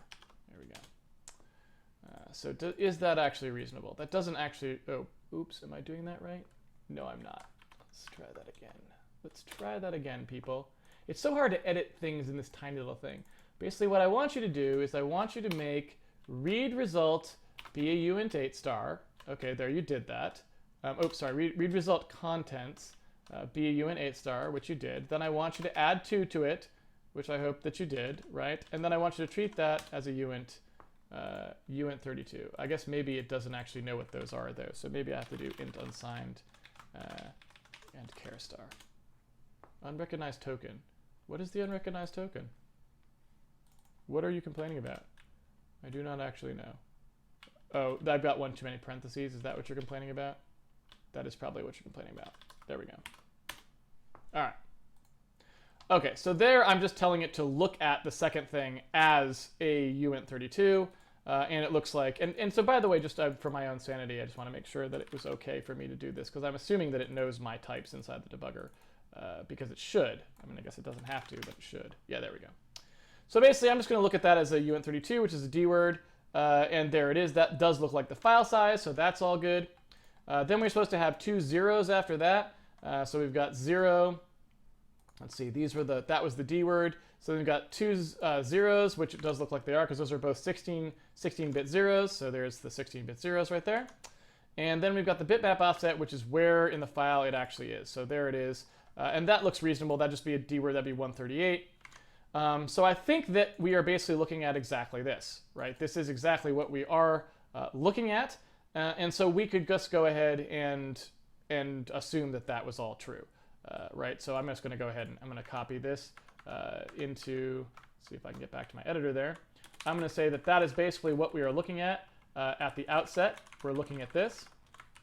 There we go. So is that actually reasonable? That doesn't actually... Oh, oops, am I doing that right? No, I'm not. Let's try that again. Let's try that again, people. It's so hard to edit things in this tiny little thing. Basically, what I want you to do is I want you to make read result be a uint8 star. Okay, there you did that. Read result contents be a uint8 star, which you did. Then I want you to add 2 to it, which I hope that you did, right? And then I want you to treat that as a uint32. I guess maybe it doesn't actually know what those are, though. So maybe I have to do int unsigned and char star. Unrecognized token. What is the unrecognized token? What are you complaining about? I do not actually know. Oh, I've got one too many parentheses. Is that what you're complaining about? That is probably what you're complaining about. There we go. All right. Okay, so there I'm just telling it to look at the second thing as a uint32. And it looks like, and so by the way, just for my own sanity, I just want to make sure that it was okay for me to do this, because I'm assuming that it knows my types inside the debugger, because it should. I mean, I guess it doesn't have to, but it should. Yeah, there we go. So basically, I'm just going to look at that as a uint32, which is a D word, and there it is. That does look like the file size, so that's all good. Then we're supposed to have 2 zeros after that. So we've got 0. Let's see, that was the D word. So then we've got 2 zeros, which it does look like they are, because those are both 16-bit zeros. So there's the 16-bit zeros right there. And then we've got the bitmap offset, which is where in the file it actually is. So there it is. And that looks reasonable. That'd just be a D word. That'd be 138. So I think that we are basically looking at exactly this, right? This is exactly what we are looking at. And so we could just go ahead and assume that that was all true, right? So I'm just going to go ahead and I'm going to copy this into, see if I can get back to my editor there. I'm going to say that that is basically what we are looking at the outset. We're looking at this,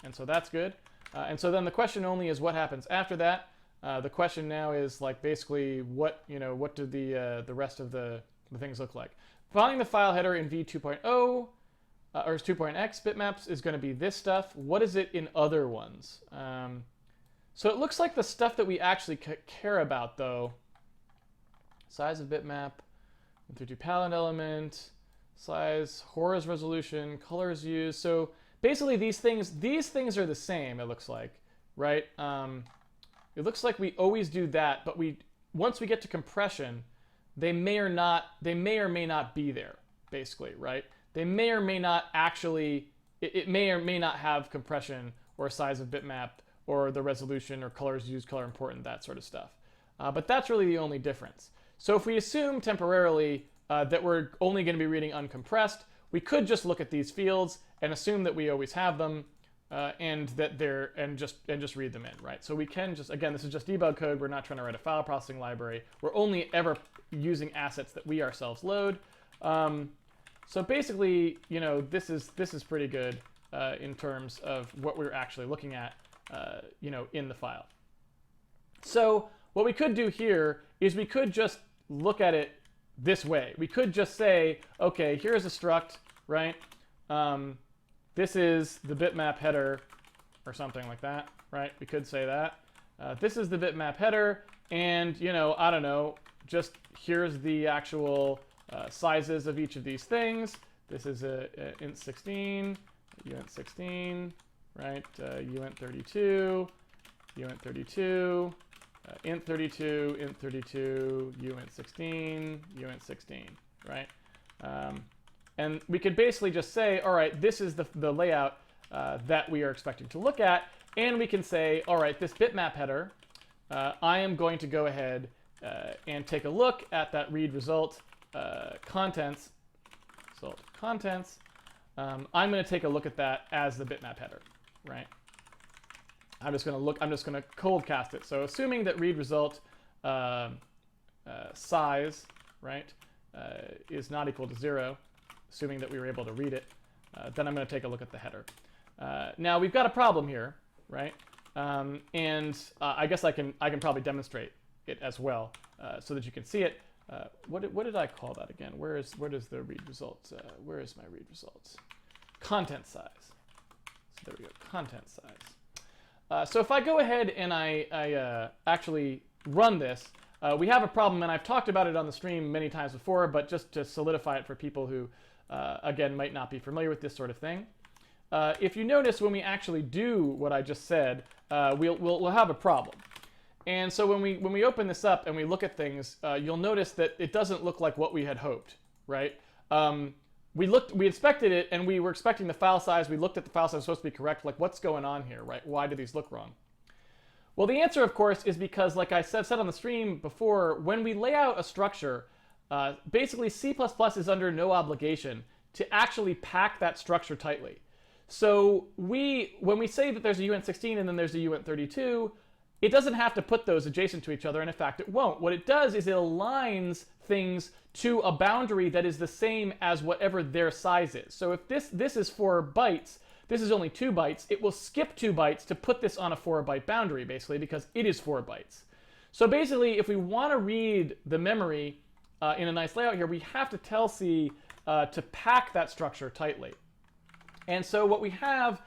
and so that's good. And so then the question only is what happens after that. The question now is like basically what do the rest of the things look like. Finding the file header in v2.0 or 2.x bitmaps is going to be this stuff. What is it in other ones? So it looks like the stuff that we actually care about, though. Size of bitmap, 32 palette element, size, HORA's resolution, colors used. So basically these things are the same, it looks like, right? It looks like we always do that, but once we get to compression, they may or may not be there, basically, right? They may or may not actually, it may or may not have compression or size of bitmap or the resolution or colors used, color important, that sort of stuff. But that's really the only difference. So if we assume temporarily that we're only going to be reading uncompressed, we could just look at these fields and assume that we always have them and that they're and just read them in, right? So we can just, again, this is just debug code. We're not trying to write a file processing library. We're only ever using assets that we ourselves load. So basically, this is pretty good in terms of what we're actually looking at, in the file. So what we could do here is we could just look at it this way. We could just say, okay, here's a struct, right? This is the bitmap header or something like that, right? We could say that. This is the bitmap header, and, you know, I don't know, just here's the actual sizes of each of these things. This is a int16, uint16, right? Uint32, uint32, int32, int32, uint16, uint16, right? And we could basically just say, all right, this is the layout that we are expecting to look at, and we can say, all right, this bitmap header, I am going to go ahead and take a look at that read result contents. I'm going to take a look at that as the bitmap header, right? I'm just going to cold cast it. So assuming that read result size, right, is not equal to 0, assuming that we were able to read it, then I'm going to take a look at the header. Now we've got a problem here, right? And I guess I can probably demonstrate it as well so that you can see it. What did I call that again? Where is the read results? Where is my read results? Content size. So there we go, content size. So if I go ahead and I actually run this, we have a problem, and I've talked about it on the stream many times before, but just to solidify it for people who, again, might not be familiar with this sort of thing. If you notice, when we actually do what I just said, we'll have a problem. And so when we open this up and we look at things, you'll notice that it doesn't look like what we had hoped, right? We inspected it, and we were expecting the file size. We looked at the file size was supposed to be correct. Like, what's going on here, right? Why do these look wrong? Well, the answer, of course, is because, like I said on the stream before, when we lay out a structure, basically C++ is under no obligation to actually pack that structure tightly. So when we say that there's a uint16 and then there's a uint32, it doesn't have to put those adjacent to each other, and in fact it won't. What it does is it aligns things to a boundary that is the same as whatever their size is. So if this is 4 bytes, this is only 2 bytes, it will skip 2 bytes to put this on a 4-byte boundary, basically, because it is 4 bytes. So basically, if we want to read the memory in a nice layout here, we have to tell C to pack that structure tightly. And so what we have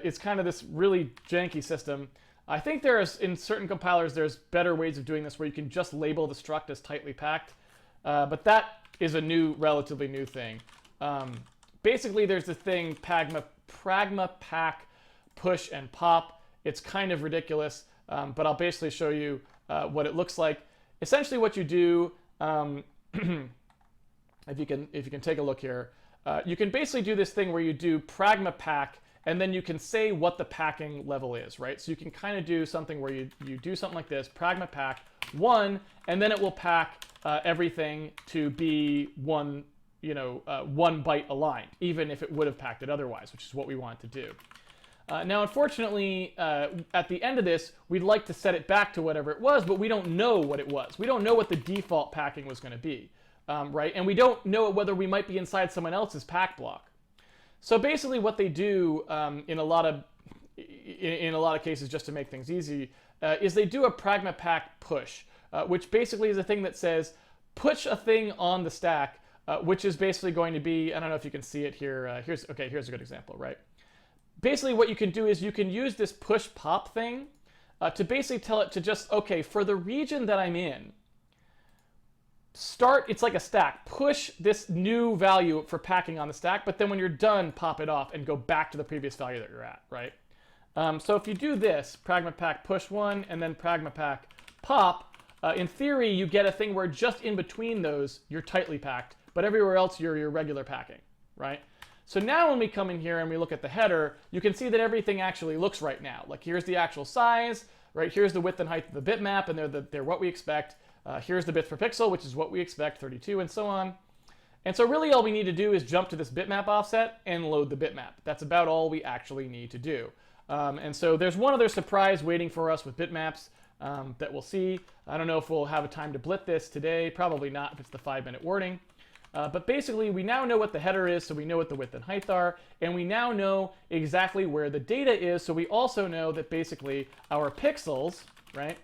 is kind of this really janky system. I think in certain compilers, there's better ways of doing this where you can just label the struct as tightly packed. But that is a relatively new thing. Basically, there's this thing, pragma pack, push, and pop. It's kind of ridiculous, but I'll basically show you what it looks like. Essentially, what you do, if you can take a look here, you can basically do this thing where you do pragma pack, and then you can say what the packing level is, right? So you can kind of do something where you do something like this, pragma pack 1, and then it will pack everything to be 1 byte aligned, even if it would have packed it otherwise, which is what we want to do. Now, unfortunately, at the end of this, we'd like to set it back to whatever it was, but we don't know what it was. We don't know what the default packing was going to be, right? And we don't know whether we might be inside someone else's pack block. So basically, what they do in a lot of cases, just to make things easy, is they do a pragma pack push, which basically is a thing that says push a thing on the stack, which is basically going to be, I don't know if you can see it here. Here's a good example, right? Basically, what you can do is you can use this push pop thing to basically tell it to just, okay, for the region that I'm in, it's like a stack. Push this new value for packing on the stack, but then when you're done, pop it off and go back to the previous value that you're at, right? So if you do this, pragma pack push 1 and then pragma pack pop, in theory, you get a thing where just in between those, you're tightly packed, but everywhere else, you're your regular packing, right? So now when we come in here and we look at the header, you can see that everything actually looks right now. Like, here's the actual size, right? Here's the width and height of the bitmap, and they're what we expect. Here's the bits per pixel, which is what we expect, 32, and so on. And so really all we need to do is jump to this bitmap offset and load the bitmap. That's about all we actually need to do. And so there's one other surprise waiting for us with bitmaps that we'll see. I don't know if we'll have a time to blit this today. Probably not if it's the 5-minute warning. But basically, we now know what the header is, so we know what the width and height are, and we now know exactly where the data is, so we also know that basically our pixels, right,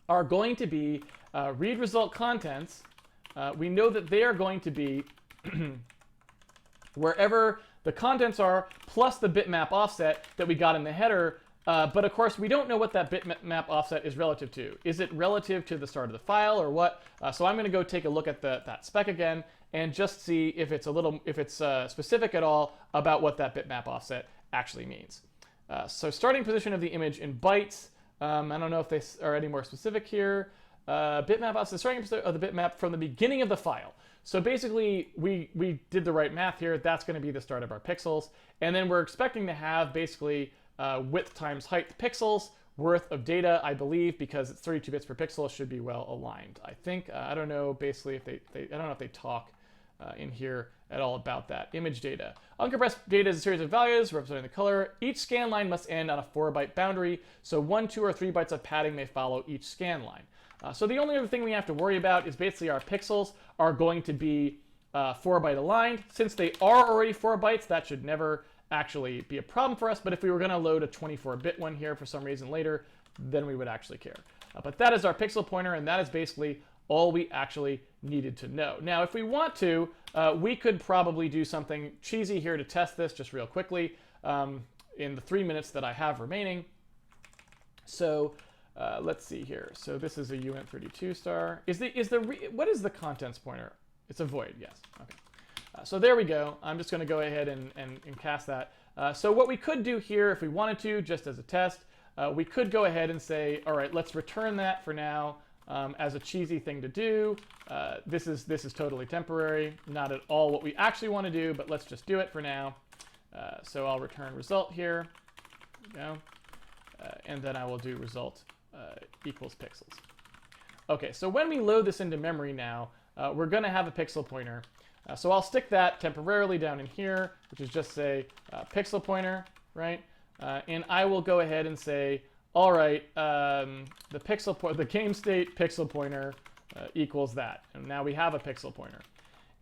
are going to be read result contents. We know that they are going to be wherever the contents are plus the bitmap offset that we got in the header. But of course, we don't know what that bitmap offset is relative to. Is it relative to the start of the file or what? So I'm going to go take a look at that spec again and just see if it's specific at all about what that bitmap offset actually means. So starting position of the image in bytes. I don't know if they are any more specific here. Bitmap offset, starting of the bitmap from the beginning of the file. So basically, we did the right math here. That's going to be the start of our pixels. And then we're expecting to have basically width times height pixels worth of data, I believe, because it's 32 bits per pixel, it should be well aligned. I think, I don't know, basically, if I don't know if they talk in here at all about that. Image data. Uncompressed data is a series of values representing the color. Each scan line must end on a 4-byte boundary, so 1, 2, or 3 bytes of padding may follow each scan line. So the only other thing we have to worry about is basically our pixels are going to be 4-byte aligned. Since they are already 4 bytes, that should never actually be a problem for us. But if we were going to load a 24-bit one here for some reason later, then we would actually care. But that is our pixel pointer, and that is basically all we actually needed to know. Now, if we want to, we could probably do something cheesy here to test this just real quickly in the 3 minutes that I have remaining. So let's see here. So this is a uint32 star. What is the contents pointer? It's a void, yes. Okay. So there we go. I'm just going to go ahead and cast that. So what we could do here, if we wanted to, just as a test, we could go ahead and say, all right, let's return that for now as a cheesy thing to do. This is totally temporary, not at all what we actually want to do, but let's just do it for now. So I'll return result here. There we go. And then I will do result equals pixels. Okay, so when we load this into memory now, we're going to have a pixel pointer. So I'll stick that temporarily down in here, which is just say pixel pointer, right? And I will go ahead and say, all right, the game state pixel pointer equals that. And now we have a pixel pointer.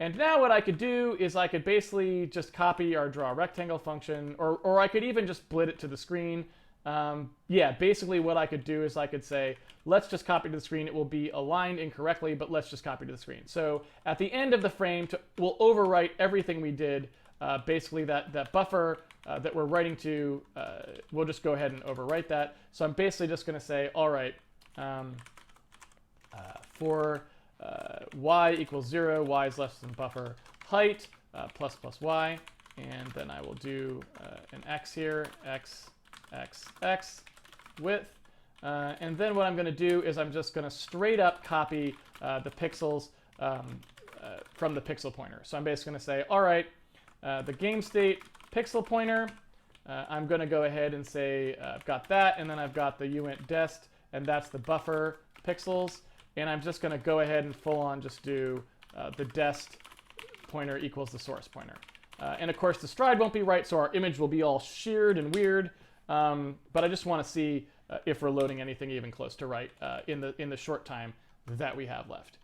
And now what I could do is I could basically just copy our draw rectangle function, or I could even just split it to the screen. Yeah, basically what I could do is I could say, let's just copy to the screen. It will be aligned incorrectly, but let's just copy to the screen. So at the end of the frame, we'll overwrite everything we did. Basically that buffer that we're writing to, we'll just go ahead and overwrite that. So I'm basically just going to say, all right, for y equals 0, y is less than buffer height plus y, and then I will do an x here, x, width. And then what I'm going to do is I'm just going to straight up copy the pixels from the pixel pointer. So I'm basically going to say, all right, the game state pixel pointer, I'm going to go ahead and say I've got that, and then I've got the uint dest, and that's the buffer pixels. And I'm just going to go ahead and full on just do the dest pointer equals the source pointer. And of course the stride won't be right, so our image will be all sheared and weird. But I just want to see if we're loading anything even close to right in the short time that we have left.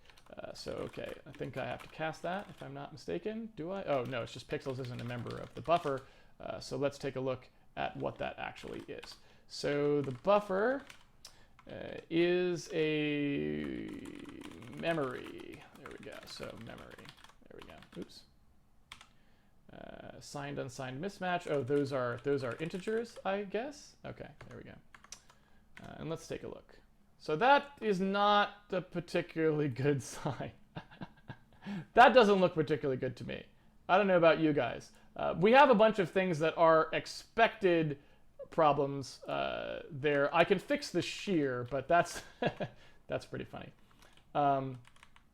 So okay, I think I have to cast that if I'm not mistaken. Do I? Oh no, it's just pixels isn't a member of the buffer. So let's take a look at what that actually is. So the buffer is a memory. There we go. So memory. There we go. Oops. Signed unsigned mismatch. Oh, those are integers, I guess. Okay, there we go. And let's take a look. So that is not a particularly good sign. That doesn't look particularly good to me. I don't know about you guys. We have a bunch of things that are expected problems there. I can fix the shear, but that's that's pretty funny.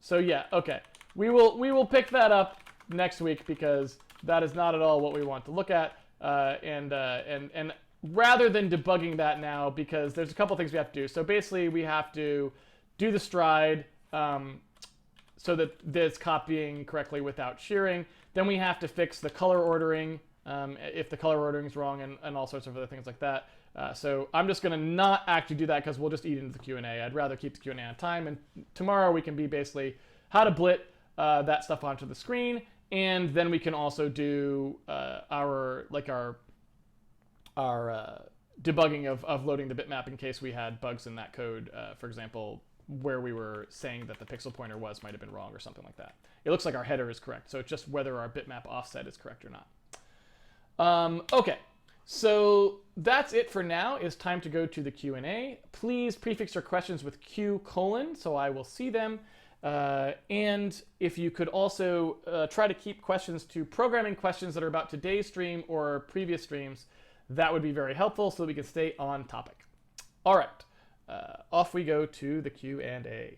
So yeah, okay. We will pick that up next week because that is not at all what we want to look at. And rather than debugging that now, because there's a couple things we have to do. So basically, we have to do the stride so that it's copying correctly without shearing. Then we have to fix the color ordering if the color ordering is wrong, and all sorts of other things like that. So I'm just going to not actually do that because we'll just eat into the Q&A. I'd rather keep the Q&A on time. And tomorrow we can be basically how to blit that stuff onto the screen. And then we can also do our debugging of loading the bitmap in case we had bugs in that code, for example, where we were saying that the pixel pointer might have been wrong or something like that. It looks like our header is correct, so it's just whether our bitmap offset is correct or not. Okay, so that's it for now. It's time to go to the Q&A. Please prefix your questions with Q:, so I will see them. And if you could also try to keep questions to programming questions that are about today's stream or previous streams, that would be very helpful so that we can stay on topic. All right, off we go to the Q&A.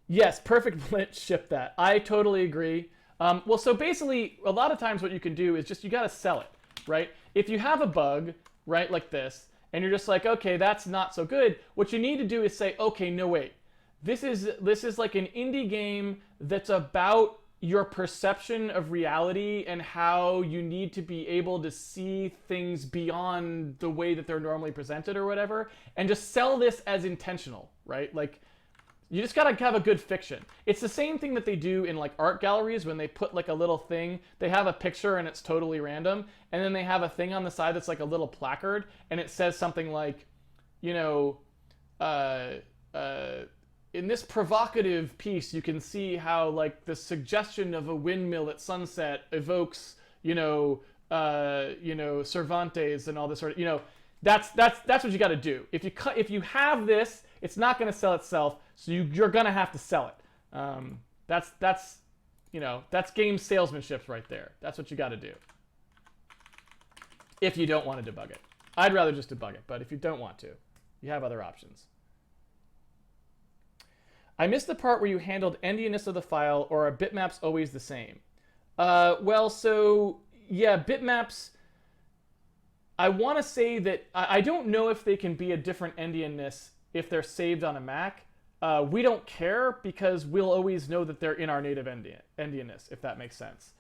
Yes, Perfect Blitz shipped that. I totally agree. Well, so basically, a lot of times what you can do is just you got to sell it, right? If you have a bug, right, like this, and you're just like, okay, that's not so good, what you need to do is say, okay, no, wait. This is like an indie game that's about your perception of reality and how you need to be able to see things beyond the way that they're normally presented or whatever, and just sell this as intentional, right? Like, you just gotta have a good fiction. It's the same thing that they do in like art galleries when they put like a little thing, they have a picture and it's totally random, and then they have a thing on the side that's like a little placard, and it says something like, you know, in this provocative piece, you can see how like the suggestion of a windmill at sunset evokes, Cervantes and all this sort of, that's what you got to do. If you have this, it's not going to sell itself, so you're going to have to sell it. That's game salesmanship right there. That's what you got to do. If you don't want to debug it, I'd rather just debug it. But if you don't want to, you have other options. I missed the part where you handled endianness of the file, or are bitmaps always the same? Well, so yeah, bitmaps. I want to say that I don't know if they can be a different endianness if they're saved on a Mac. We don't care because we'll always know that they're in our native endianness, if that makes sense.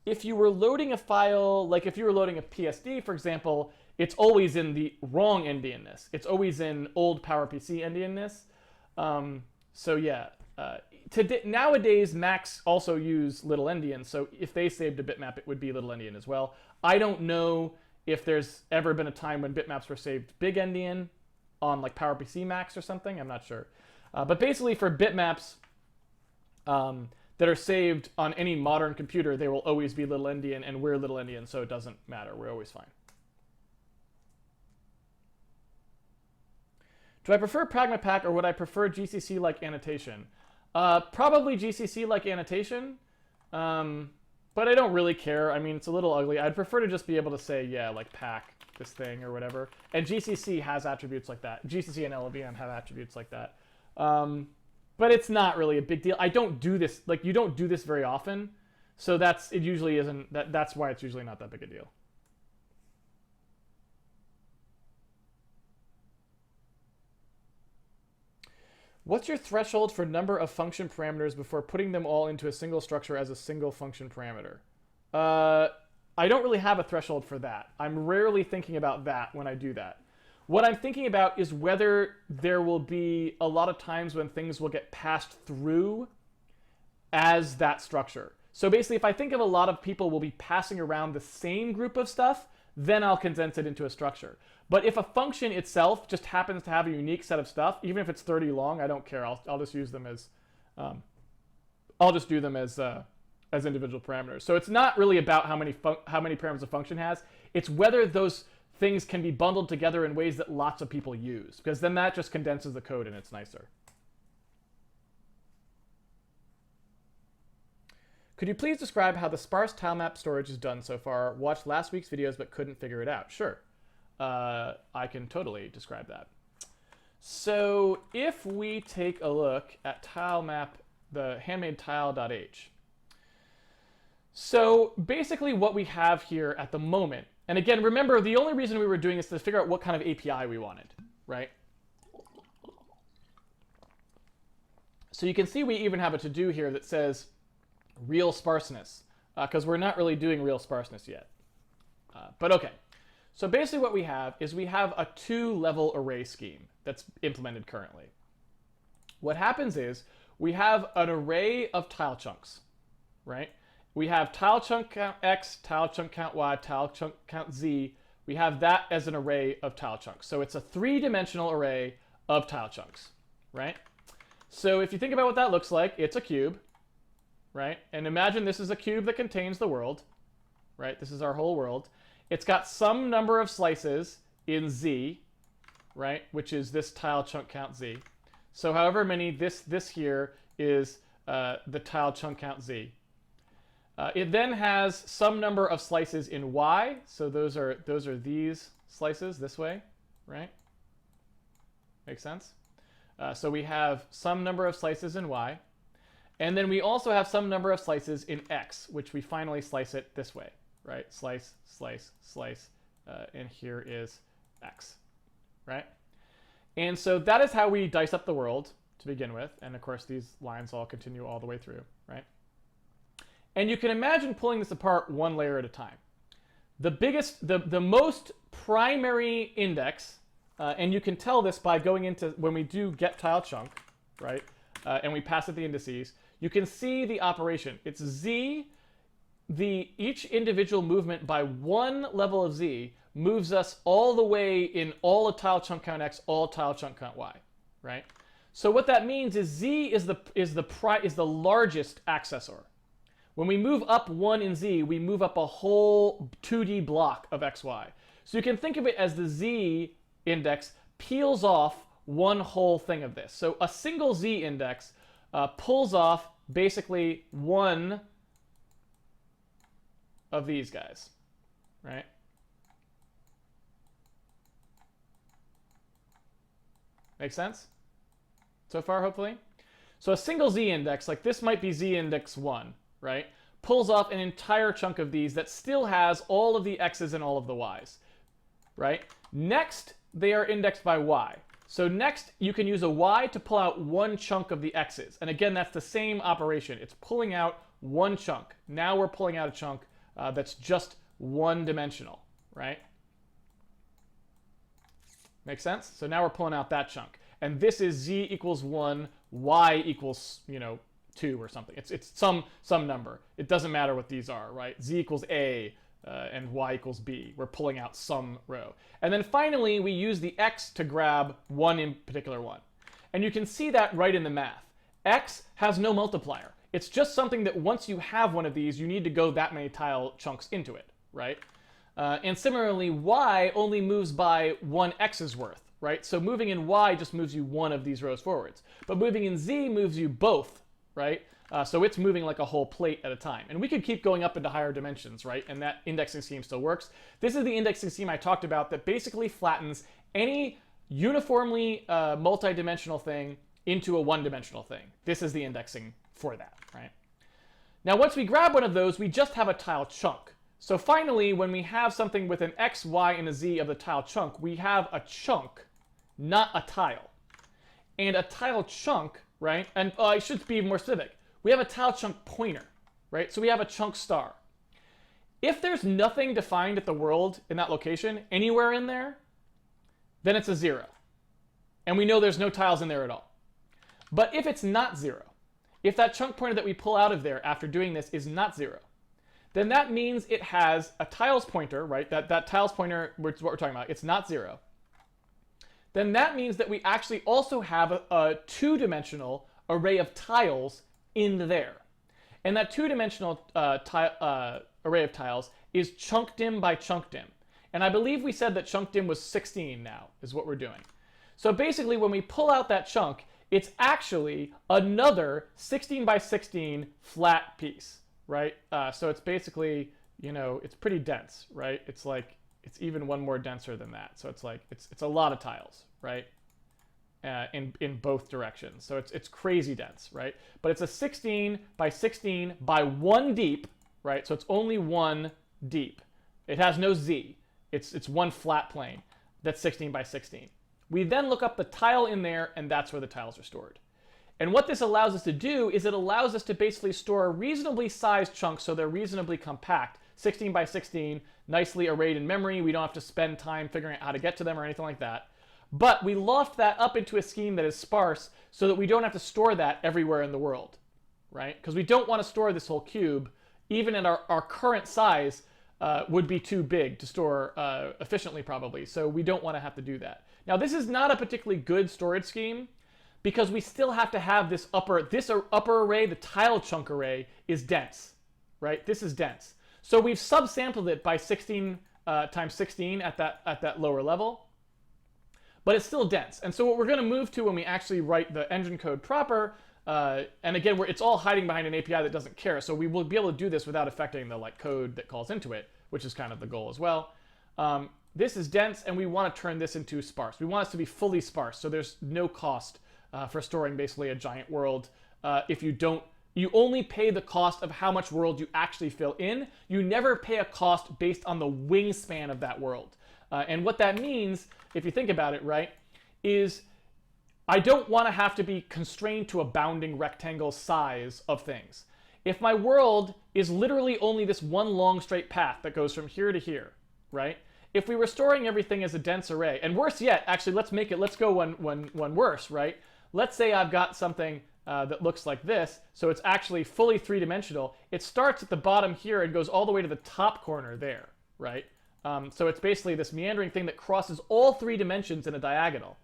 If you were loading a file, like if you were loading a PSD, for example, it's always in the wrong endianness. It's always in old PowerPC endianness. So yeah, nowadays Macs also use little endian, so if they saved a bitmap, it would be little endian as well. I don't know if there's ever been a time when bitmaps were saved big endian on like PowerPC Macs or something. I'm not sure. But basically for bitmaps that are saved on any modern computer, they will always be little endian, and we're little endian, so it doesn't matter. We're always fine. Do I prefer PragmaPack or would I prefer GCC-like annotation? Probably GCC-like annotation, but I don't really care. I mean, it's a little ugly. I'd prefer to just be able to say, yeah, like pack this thing or whatever. And GCC has attributes like that. GCC and LLVM have attributes like that. But it's not really a big deal. I don't do this, like you don't do this very often. So that's why it's usually not that big a deal. What's your threshold for number of function parameters before putting them all into a single structure as a single function parameter? I don't really have a threshold for that. I'm rarely thinking about that when I do that. What I'm thinking about is whether there will be a lot of times when things will get passed through as that structure. So basically, if I think of a lot of people will be passing around the same group of stuff, then I'll condense it into a structure. But if a function itself just happens to have a unique set of stuff, even if it's 30 long, I don't care. I'll just use them as, I'll just do them as individual parameters. So it's not really about how many parameters a function has. It's whether those things can be bundled together in ways that lots of people use, because then that just condenses the code and it's nicer. Could you please describe how the sparse tilemap storage is done so far? Watched last week's videos but couldn't figure it out. Sure. I can totally describe that. So if we take a look at tilemap, the handmade tile.h. So basically what we have here at the moment, and again, remember the only reason we were doing this is to figure out what kind of API we wanted, right? So you can see we even have a to-do here that says real sparseness, because we're not really doing real sparseness yet. But okay. So basically what we have is we have a 2-level array scheme that's implemented currently. What happens is we have an array of tile chunks, right? we have tile chunk count X, tile chunk count Y, tile chunk count Z. We have that as an array of tile chunks. So it's a three-dimensional array of tile chunks, right? So if you think about what that looks like, it's a cube, right? And imagine this is a cube that contains the world, right? This is our whole world. It's got some number of slices in Z, right? Which is this tile chunk count Z. So however many, this here is the tile chunk count Z. It then has some number of slices in Y. So those are these slices this way, right? Makes sense? So we have some number of slices in Y. And then we also have some number of slices in X, which we finally slice it this way, right? Slice, slice, slice, and here is X, right? And so that is how we dice up the world to begin with. And of course, these lines all continue all the way through, right? And you can imagine pulling this apart one layer at a time. The most primary index, and you can tell this by going into, when we do get tile chunk, right? And we pass it the indices, you can see the operation. It's Z, each individual movement by one level of Z moves us all the way in all of tile chunk count X, all tile chunk count Y, right? So what that means is Z is the largest accessor. When we move up one in Z, we move up a whole 2D block of XY. So you can think of it as the Z index peels off one whole thing of this. So a single Z index pulls off basically one of these guys, right? Make sense so far, hopefully? So a single Z index, like this might be Z index 1, right? Pulls off an entire chunk of these that still has all of the X's and all of the Y's, right? Next, they are indexed by Y. So next, you can use a Y to pull out one chunk of the X's. And again, that's the same operation. It's pulling out one chunk. Now we're pulling out a chunk that's just one-dimensional, right? Make sense? So now we're pulling out that chunk. And this is Z equals 1, Y equals, 2 or something. It's some number. It doesn't matter what these are, right? Z equals A and Y equals B. We're pulling out some row. And then finally, we use the X to grab one in particular one. And you can see that right in the math. X has no multiplier. It's just something that once you have one of these, you need to go that many tile chunks into it, right? And similarly, Y only moves by one X's worth, right? So moving in Y just moves you one of these rows forwards. But moving in Z moves you both, right? So it's moving like a whole plate at a time. And we could keep going up into higher dimensions, right? And that indexing scheme still works. This is the indexing scheme I talked about that basically flattens any uniformly multi-dimensional thing into a one-dimensional thing. This is the indexing for that, right? Now, once we grab one of those, we just have a tile chunk. So finally, when we have something with an X, Y, and a Z of the tile chunk, we have a chunk, not a tile. And a tile chunk, right? And I should be more specific. We have a tile chunk pointer, right? So we have a chunk star. If there's nothing defined at the world in that location, anywhere in there, then it's a 0. And we know there's no tiles in there at all. But if it's not 0, if that chunk pointer that we pull out of there after doing this is not 0, then that means it has a tiles pointer, right? That tiles pointer, which is what we're talking about, it's not 0. Then that means that we actually also have a two-dimensional array of tiles in there. And that two-dimensional array of tiles is chunk dim by chunk dim. And I believe we said that chunk dim was 16 now, is what we're doing. So basically, when we pull out that chunk, it's actually another 16 by 16 flat piece, right? So it's basically, it's pretty dense, right? It's like, it's even one more denser than that. So it's like, it's a lot of tiles, right? In both directions. So it's crazy dense, right? But it's a 16 by 16 by 1 deep, right? So it's only 1 deep. It has no Z. It's one flat plane that's 16 by 16. We then look up the tile in there, and that's where the tiles are stored. And what this allows us to do is it allows us to basically store a reasonably sized chunks so they're reasonably compact, 16 by 16, nicely arrayed in memory. We don't have to spend time figuring out how to get to them or anything like that. But we loft that up into a scheme that is sparse so that we don't have to store that everywhere in the world, right? Because we don't want to store this whole cube even at our current size, would be too big to store efficiently probably. So we don't want to have to do that. Now this is not a particularly good storage scheme because we still have to have this upper array, the tile chunk array, is dense, right? This is dense. So we've subsampled it by 16 times 16 at that lower level, but it's still dense. And so what we're going to move to when we actually write the engine code proper, and again, it's all hiding behind an API that doesn't care, so we will be able to do this without affecting the code that calls into it, which is kind of the goal as well. This is dense, and we want to turn this into sparse. We want it to be fully sparse, so there's no cost for storing basically a giant world. If you only pay the cost of how much world you actually fill in. You never pay a cost based on the wingspan of that world. And what that means, if you think about it, right, is I don't want to have to be constrained to a bounding rectangle size of things. If my world is literally only this one long straight path that goes from here to here, right? If we were storing everything as a dense array, and worse yet, actually, let's go one worse, right? Let's say I've got something that looks like this, so it's actually fully three-dimensional. It starts at the bottom here and goes all the way to the top corner there, right? So it's basically this meandering thing that crosses all 3 dimensions in a diagonal.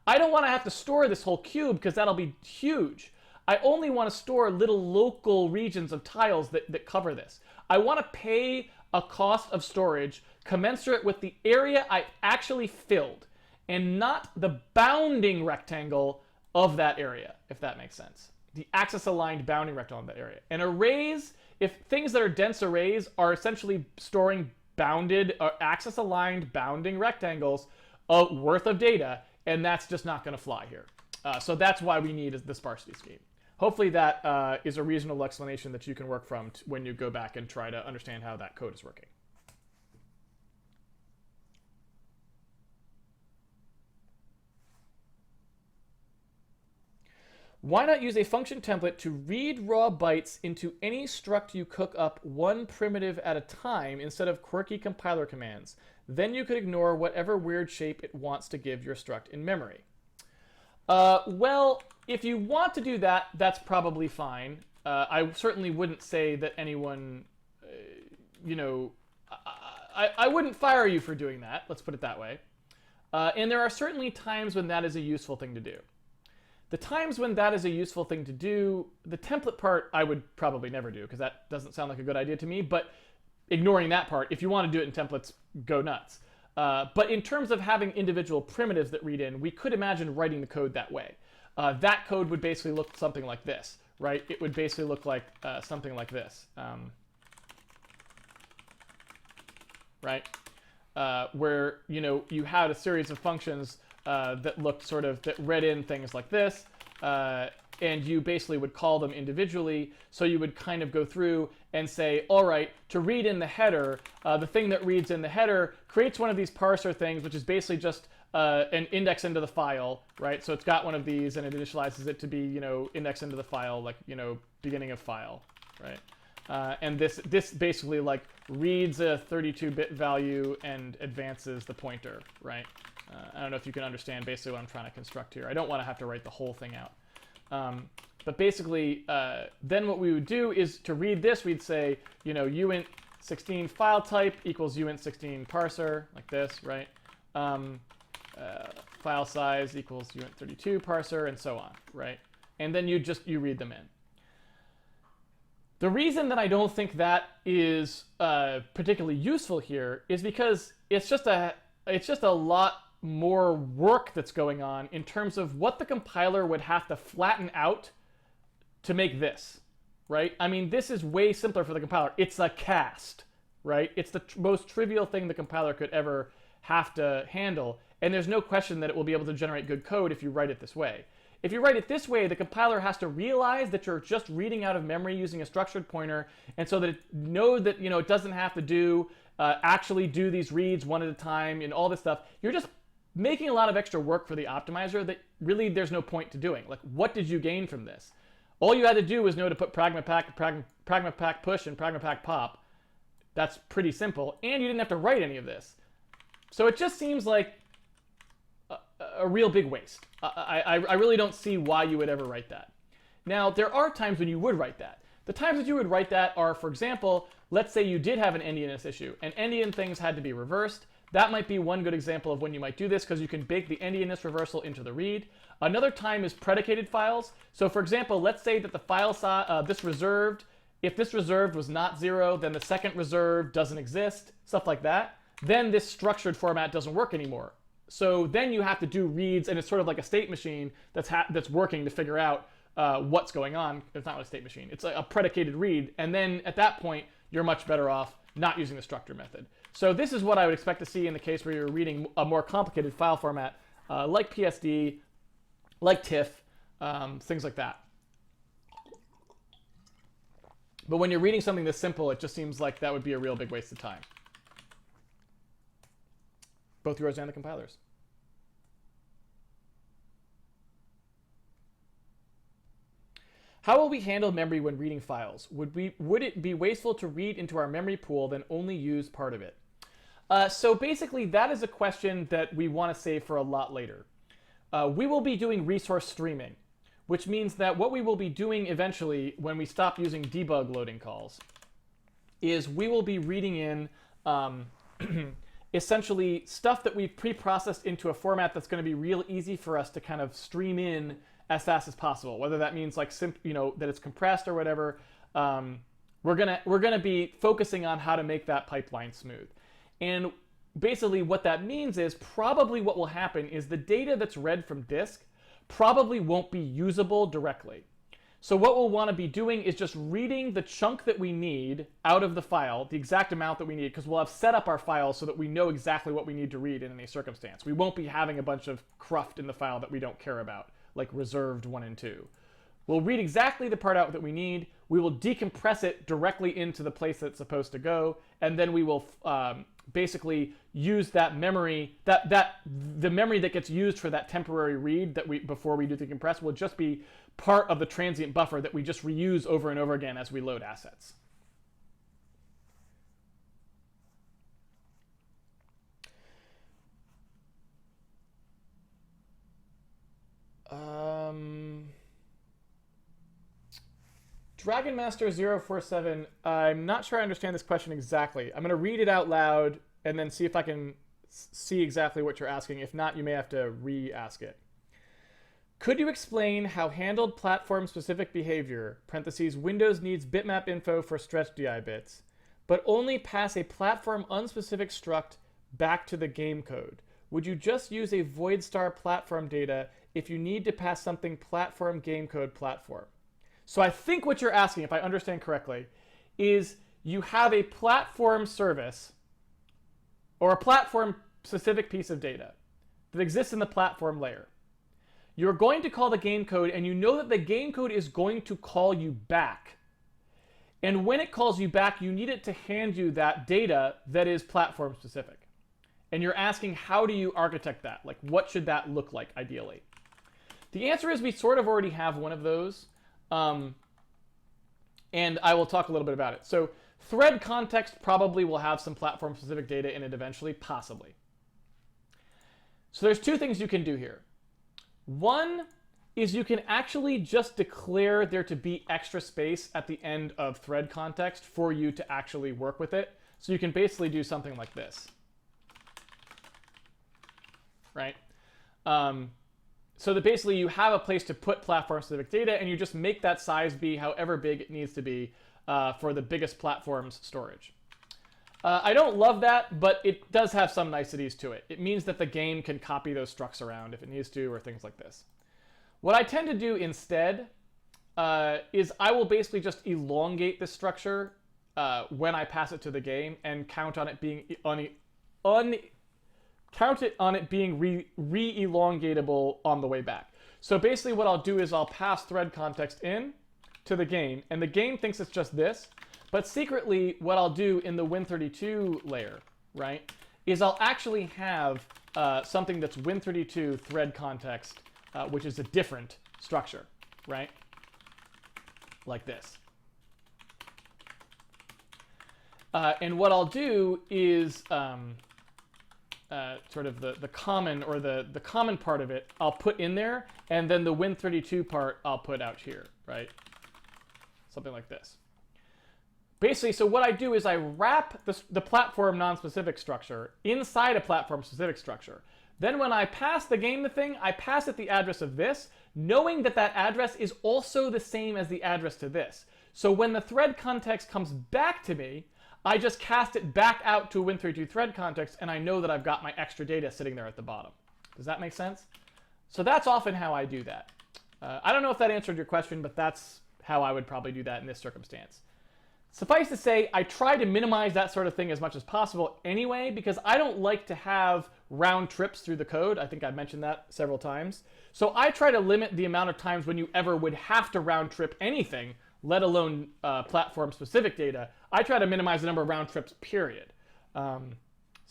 I don't want to have to store this whole cube because that'll be huge. I only want to store little local regions of tiles that cover this. I want to pay a cost of storage commensurate with the area I actually filled and not the bounding rectangle of that area, if that makes sense. The axis-aligned bounding rectangle of that area. And arrays, if things that are dense arrays are essentially storing bounded or axis-aligned bounding rectangles worth of data, and that's just not going to fly here. So that's why we need the sparsity scheme. Hopefully that is a reasonable explanation that you can work from when you go back and try to understand how that code is working. Why not use a function template to read raw bytes into any struct you cook up one primitive at a time instead of quirky compiler commands? Then you could ignore whatever weird shape it wants to give your struct in memory. Well, if you want to do that, that's probably fine. I certainly wouldn't say that anyone, I wouldn't fire you for doing that. Let's put it that way. And there are certainly times when that is a useful thing to do. The times when that is a useful thing to do, the template part I would probably never do because that doesn't sound like a good idea to me, but ignoring that part, if you want to do it in templates, go nuts. But in terms of having individual primitives that read in, we could imagine writing the code that way. That code would basically look something like this, right? It would basically look like something like this, right? Where you had a series of functions that looked that read in things like this, and you basically would call them individually. So you would kind of go through and say, all right, to read in the header, the thing that reads in the header creates one of these parser things, which is basically just an index into the file, right? So it's got one of these and it initializes it to be, index into the file, like, beginning of file, right? And this basically reads a 32-bit value and advances the pointer, right? I don't know if you can understand basically what I'm trying to construct here. I don't want to have to write the whole thing out. But basically, then what we would do is to read this, we'd say, uint16 file type equals uint16 parser, like this, right? File size equals uint32 parser, and so on, right? And then you read them in. The reason that I don't think that is particularly useful here is because it's just a lot more work that's going on in terms of what the compiler would have to flatten out to make this, right? I mean, this is way simpler for the compiler. It's a cast, right? It's the most trivial thing the compiler could ever have to handle, and there's no question that it will be able to generate good code if you write it this way. If you write it this way, the compiler has to realize that you're just reading out of memory using a structured pointer, and so that it knows that it doesn't have to actually do these reads one at a time and all this stuff. You're just making a lot of extra work for the optimizer that really there's no point to doing. Like, what did you gain from this? All you had to do was know to put pragmapack, pragmapack push, and pragmapack pop. That's pretty simple, and you didn't have to write any of this. So it just seems like a real big waste. I really don't see why you would ever write that. Now, there are times when you would write that. The times that you would write that are, for example, let's say you did have an endianness issue, and endian things had to be reversed. That might be one good example of when you might do this, because you can bake the endianness reversal into the read. Another time is predicated files. So for example, let's say that the file size, this reserved, if this reserved was not 0, then the second reserved doesn't exist, stuff like that. Then this structured format doesn't work anymore. So then you have to do reads, and it's sort of like a state machine that's working to figure out what's going on. It's not a state machine. It's a predicated read. And then at that point, you're much better off not using the structure method. So this is what I would expect to see in the case where you're reading a more complicated file format like PSD, like TIFF, things like that. But when you're reading something this simple, it just seems like that would be a real big waste of time. Both yours and the compilers. How will we handle memory when reading files? Would it be wasteful to read into our memory pool than only use part of it? So basically, that is a question that we want to save for a lot later. We will be doing resource streaming, which means that what we will be doing eventually when we stop using debug loading calls is we will be reading in essentially stuff that we've pre-processed into a format that's going to be real easy for us to kind of stream in as fast as possible. Whether that means like that it's compressed or whatever, we're gonna be focusing on how to make that pipeline smooth. And basically what that means is probably what will happen is the data that's read from disk probably won't be usable directly. So what we'll want to be doing is just reading the chunk that we need out of the file, the exact amount that we need, because we'll have set up our file so that we know exactly what we need to read in any circumstance. We won't be having a bunch of cruft in the file that we don't care about, like reserved 1 and 2. We'll read exactly the part out that we need. We will decompress it directly into the place that's supposed to go, and then we will basically use that memory, the memory that gets used for that temporary read that before we do decompress will just be part of the transient buffer that we just reuse over and over again as we load assets. Dragon Master 047, I'm not sure I understand this question exactly. I'm going to read it out loud and then see if I can see exactly what you're asking. If not, you may have to re-ask it. Could you explain how handled platform-specific behavior, parentheses, Windows needs bitmap info for stretch DI bits, but only pass a platform-unspecific struct back to the game code? Would you just use a void star platform data if you need to pass something platform game code platform? So I think what you're asking, if I understand correctly, is you have a platform service or a platform-specific piece of data that exists in the platform layer. You're going to call the game code, and you know that the game code is going to call you back. And when it calls you back, you need it to hand you that data that is platform-specific. And you're asking, how do you architect that? Like, what should that look like, ideally? The answer is we sort of already have one of those. And I will talk a little bit about it. So thread context probably will have some platform-specific data in it eventually, possibly. So there's two things you can do here. One is you can actually just declare there to be extra space at the end of thread context for you to actually work with it. So you can basically do something like this, right? So that basically you have a place to put platform-specific data, and you just make that size be however big it needs to be for the biggest platform's storage. I don't love that, but it does have some niceties to it. It means that the game can copy those structs around if it needs to, or things like this. What I tend to do instead is I will basically just elongate this structure when I pass it to the game and count on it being re-elongatable on the way back. So basically what I'll do is I'll pass thread context in to the game, and the game thinks it's just this, but secretly what I'll do in the Win32 layer, right, is I'll actually have something that's Win32 thread context, which is a different structure, right, like this. And what I'll do is sort of the common, or the common part of it, I'll put in there, and then the Win32 part I'll put out here, right? something like this. Basically, so what I do is I wrap the platform non-specific structure inside a platform-specific structure. Then when I pass the game the thing, I pass it the address of this, knowing that that address is also the same as the address to this. So when the thread context comes back to me, I just cast it back out to a Win32 thread context, and I know that I've got my extra data sitting there at the bottom. Does that make sense? So that's often how I do that. I don't know if that answered your question, but that's how I would probably do that in this circumstance. Suffice to say, I try to minimize that sort of thing as much as possible anyway, because I don't like to have round trips through the code. I think I've mentioned that several times. So I try to limit the amount of times when you ever would have to round trip anything, let alone platform-specific data. I try to minimize the number of round trips, period. So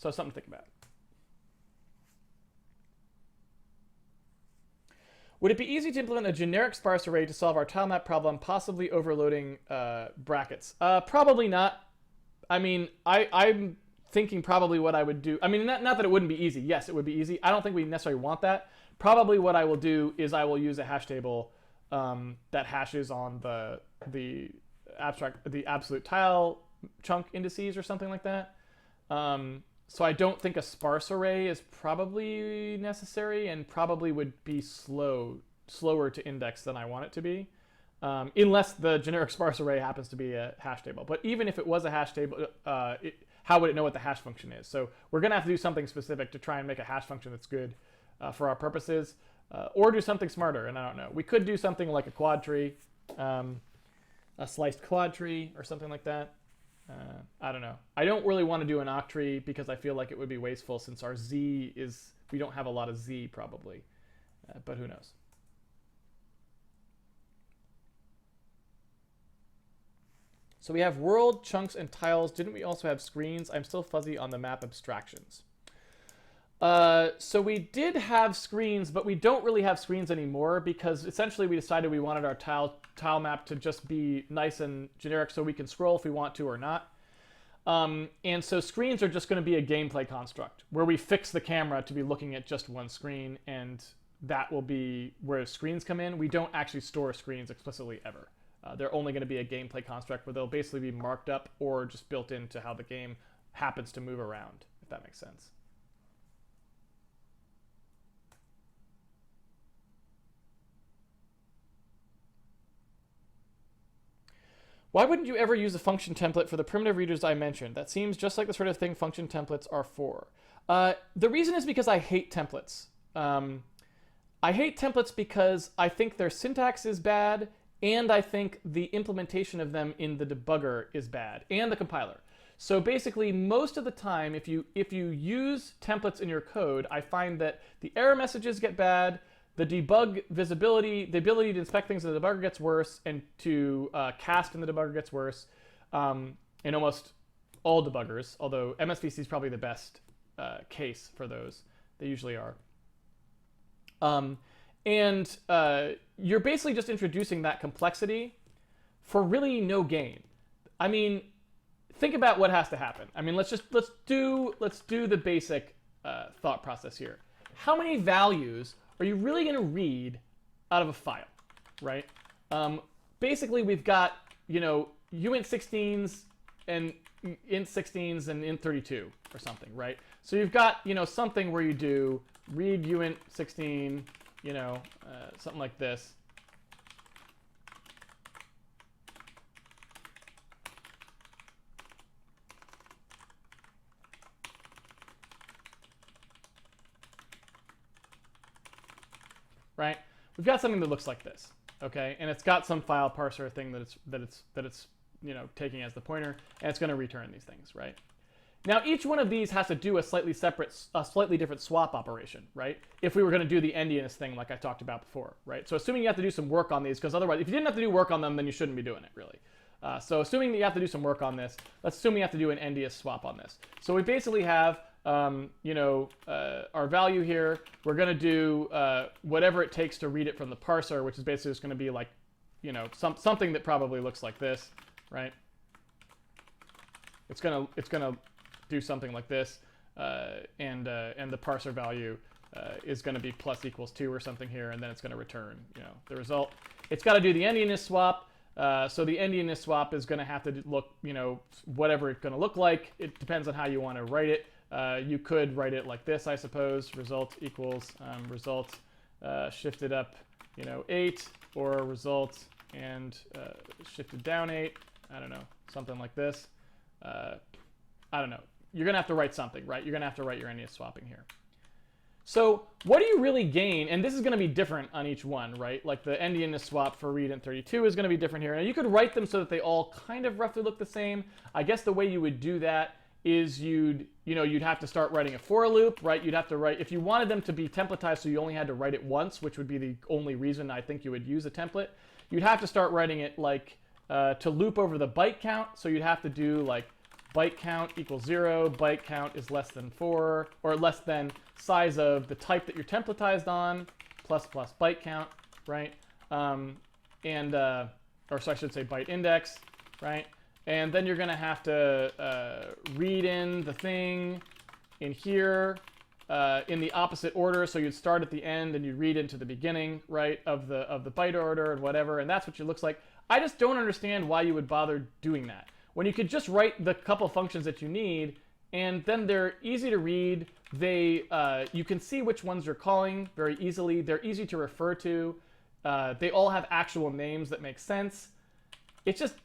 something to think about. Would it be easy to implement a generic sparse array to solve our tile map problem, possibly overloading brackets? Probably not. I mean, I'm thinking probably what I would do. I mean, not that it wouldn't be easy. Yes, it would be easy. I don't think we necessarily want that. Probably what I will do is I will use a hash table that hashes on the absolute tile chunk indices or something like that. So I don't think a sparse array is probably necessary, and probably would be slower to index than I want it to be, unless the generic sparse array happens to be a hash table. But even if it was a hash table, how would it know what the hash function is? So we're going to have to do something specific to try and make a hash function that's good for our purposes, or do something smarter, and I don't know. We could do something like a quad tree, a sliced quad tree, or something like that. I don't know. I don't really want to do an octree because I feel like it would be wasteful, since our Z is, we don't have a lot of Z probably, but who knows. So we have world, chunks, and tiles. Didn't we also have screens? I'm still fuzzy on the map abstractions. So we did have screens, but we don't really have screens anymore, because essentially we decided we wanted our tile map to just be nice and generic so we can scroll if we want to or not. And so screens are just going to be a gameplay construct where we fix the camera to be looking at just one screen, and that will be where screens come in. We don't actually store screens explicitly ever. They're only going to be a gameplay construct where they'll basically be marked up or just built into how the game happens to move around, if that makes sense. Why wouldn't you ever use a function template for the primitive readers I mentioned? That seems just like the sort of thing function templates are for. The reason is because I hate templates. I hate templates because I think their syntax is bad, and I think the implementation of them in the debugger is bad, and the compiler. So basically, most of the time, if you use templates in your code, I find that the error messages get bad, the debug visibility, the ability to inspect things in the debugger gets worse, and to cast in the debugger gets worse in almost all debuggers, although MSVC is probably the best case for those. They usually are. And you're basically just introducing that complexity for really no gain. I mean, think about what has to happen. I mean, let's do the basic thought process here. How many values are you really going to read out of a file, right? Basically, we've got, uint 16s and int 16s and int 32 or something, right? So you've got, something where you do read uint 16, something like this. Right? We've got something that looks like this, okay? And it's got some file parser thing that it's taking as the pointer, and it's going to return these things, right? Now each one of these has to do a slightly different swap operation, right? If we were going to do the endianness thing like I talked about before, right? So assuming you have to do some work on these, because otherwise, if you didn't have to do work on them, then you shouldn't be doing it, really. So assuming that you have to do some work on this, let's assume you have to do an endianness swap on this. So we basically have our value here. We're going to do whatever it takes to read it from the parser, which is basically just going to be like, something that probably looks like this, right? It's gonna do something like this, and the parser value is going to be plus equals 2 or something here, and then it's going to return the result. It's got to do the endianness swap. So the endianness swap is going to have to look, whatever it's going to look like. It depends on how you want to write it. You could write it like this, I suppose. Result equals result shifted up, 8, or result and shifted down 8. I don't know, something like this. I don't know. You're going to have to write something, right? You're going to have to write your endianness swapping here. So what do you really gain? And this is going to be different on each one, right? Like the endianness swap for read int32 is going to be different here. Now you could write them so that they all kind of roughly look the same. I guess the way you would do that is you'd have to start writing a for loop, right? You'd have to write, if you wanted them to be templatized so you only had to write it once, which would be the only reason I think you would use a template, you'd have to start writing it like to loop over the byte count. So you'd have to do like byte count equals 0, byte count is less than 4, or less than size of the type that you're templatized on, plus byte count, right? Or so I should say byte index, right? And then you're going to have to read in the thing in here in the opposite order. So you'd start at the end and you read into the beginning, right, of the byte order and whatever. And that's what it looks like. I just don't understand why you would bother doing that when you could just write the couple functions that you need, and then they're easy to read. You can see which ones you're calling very easily. They're easy to refer to. They all have actual names that make sense. It's just,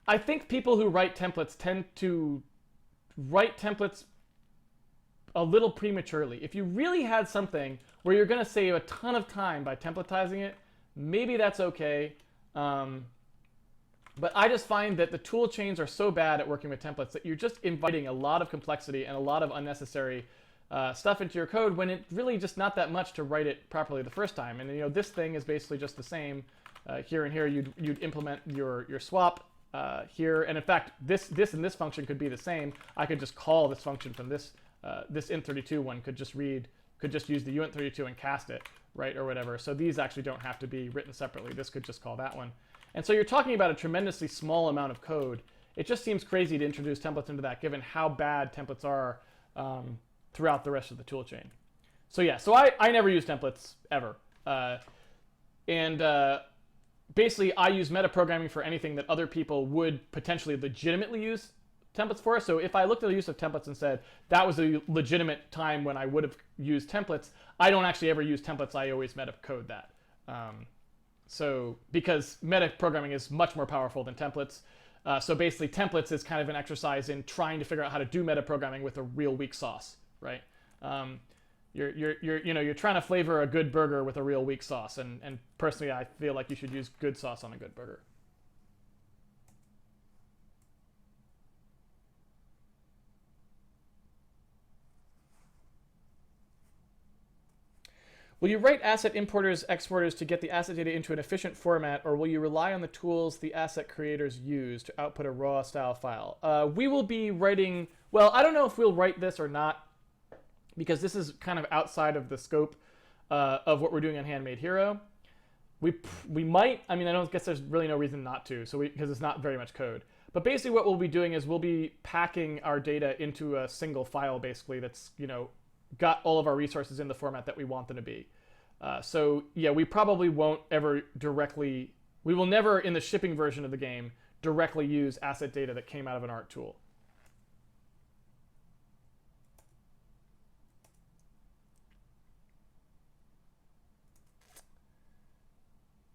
I think people who write templates tend to write templates a little prematurely. If you really had something where you're going to save a ton of time by templatizing it, maybe that's okay. But I just find that the tool chains are so bad at working with templates that you're just inviting a lot of complexity and a lot of unnecessary stuff into your code when it's really just not that much to write it properly the first time. And this thing is basically just the same. Here and here, you'd implement your swap here. And in fact, this and this function could be the same. I could just call this function from this int32 one could just use the uint32 and cast it, right, or whatever. So these actually don't have to be written separately. This could just call that one. And so you're talking about a tremendously small amount of code. It just seems crazy to introduce templates into that, given how bad templates are throughout the rest of the toolchain. So yeah, so I never use templates ever. Basically, I use metaprogramming for anything that other people would potentially legitimately use templates for. So if I looked at the use of templates and said that was a legitimate time when I would have used templates, I don't actually ever use templates. I always metacode that. So because metaprogramming is much more powerful than templates. So basically templates is kind of an exercise in trying to figure out how to do metaprogramming with a real weak sauce, right? You're trying to flavor a good burger with a real weak sauce, and personally I feel like you should use good sauce on a good burger. Will you write asset importers, exporters to get the asset data into an efficient format, or will you rely on the tools the asset creators use to output a raw style file? We will be writing, well, I don't know if we'll write this or not, because this is kind of outside of the scope of what we're doing on Handmade Hero. We might, I don't guess there's really no reason not to, because it's not very much code. But basically what we'll be doing is we'll be packing our data into a single file, basically, that's, got all of our resources in the format that we want them to be. So yeah, we probably won't ever directly, we will never in the shipping version of the game directly use asset data that came out of an art tool.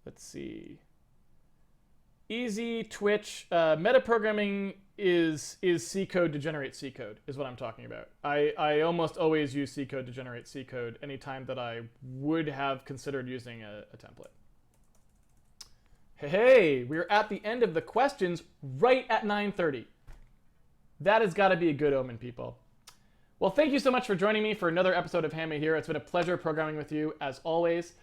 Let's see. Easy Twitch. Metaprogramming is C code to generate C code is what I'm talking about. I almost always use C code to generate C code anytime that I would have considered using a template. Hey, we're at the end of the questions right at 9:30. That has got to be a good omen, people. Well, thank you so much for joining me for another episode of Handmade Hero. It's been a pleasure programming with you as always.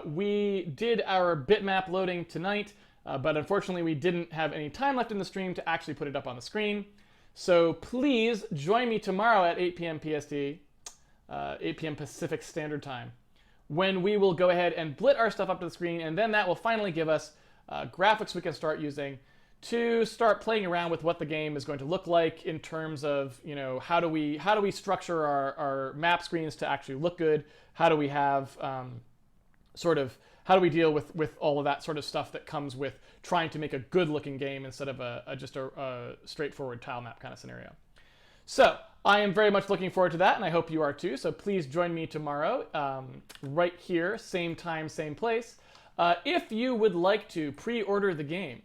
We did our bitmap loading tonight. But unfortunately, we didn't have any time left in the stream to actually put it up on the screen. So please join me tomorrow at 8 p.m. PST, 8 p.m. Pacific Standard Time, when we will go ahead and blit our stuff up to the screen, and then that will finally give us graphics we can start using to start playing around with what the game is going to look like in terms of, how do we structure our map screens to actually look good? How do we have how do we deal with all of that sort of stuff that comes with trying to make a good looking game instead of just a straightforward tile map kind of scenario. So I am very much looking forward to that, and I hope you are too. So please join me tomorrow, right here, same time, same place. If you would like to pre-order the game,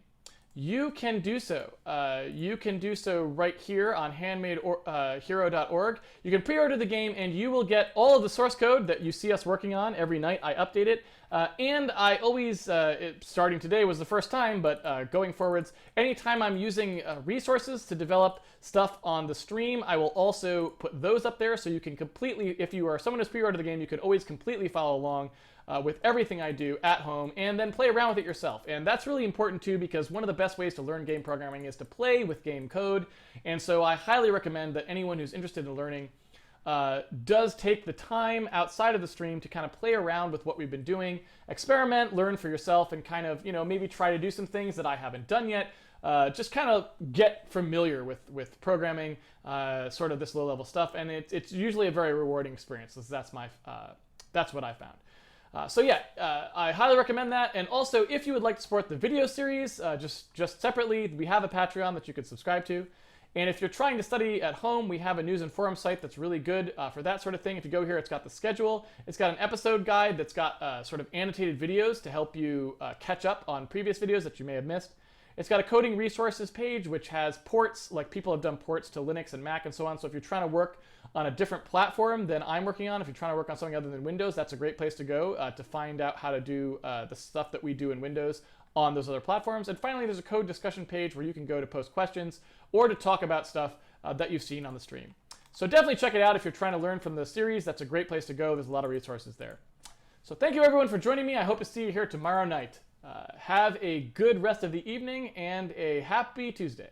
you can do so. You can do so right here on handmadehero.org. You can pre-order the game, and you will get all of the source code that you see us working on every night. I update it. And I always, starting today was the first time, but going forwards, anytime I'm using resources to develop stuff on the stream, I will also put those up there so you can completely, if you are someone who's pre-ordered the game, you can always completely follow along with everything I do at home and then play around with it yourself. And that's really important too, because one of the best ways to learn game programming is to play with game code. And so I highly recommend that anyone who's interested in learning does take the time outside of the stream to kind of play around with what we've been doing, experiment, learn for yourself, and kind of, maybe try to do some things that I haven't done yet. Just kind of get familiar with programming, sort of this low-level stuff, and it's usually a very rewarding experience. That's what I found. So yeah, I highly recommend that. And also, if you would like to support the video series, just separately, we have a Patreon that you could subscribe to. And if you're trying to study at home, we have a news and forum site that's really good for that sort of thing. If you go here, it's got the schedule. It's got an episode guide that's got sort of annotated videos to help you catch up on previous videos that you may have missed. It's got a coding resources page, which has ports, like people have done ports to Linux and Mac and so on. So if you're trying to work on a different platform than I'm working on, if you're trying to work on something other than Windows, that's a great place to go to find out how to do the stuff that we do in Windows on those other platforms. And finally, there's a code discussion page where you can go to post questions or to talk about stuff that you've seen on the stream. So definitely check it out if you're trying to learn from the series. That's a great place to go. There's a lot of resources there. So thank you everyone for joining me. I hope to see you here tomorrow night. Have a good rest of the evening and a happy Tuesday.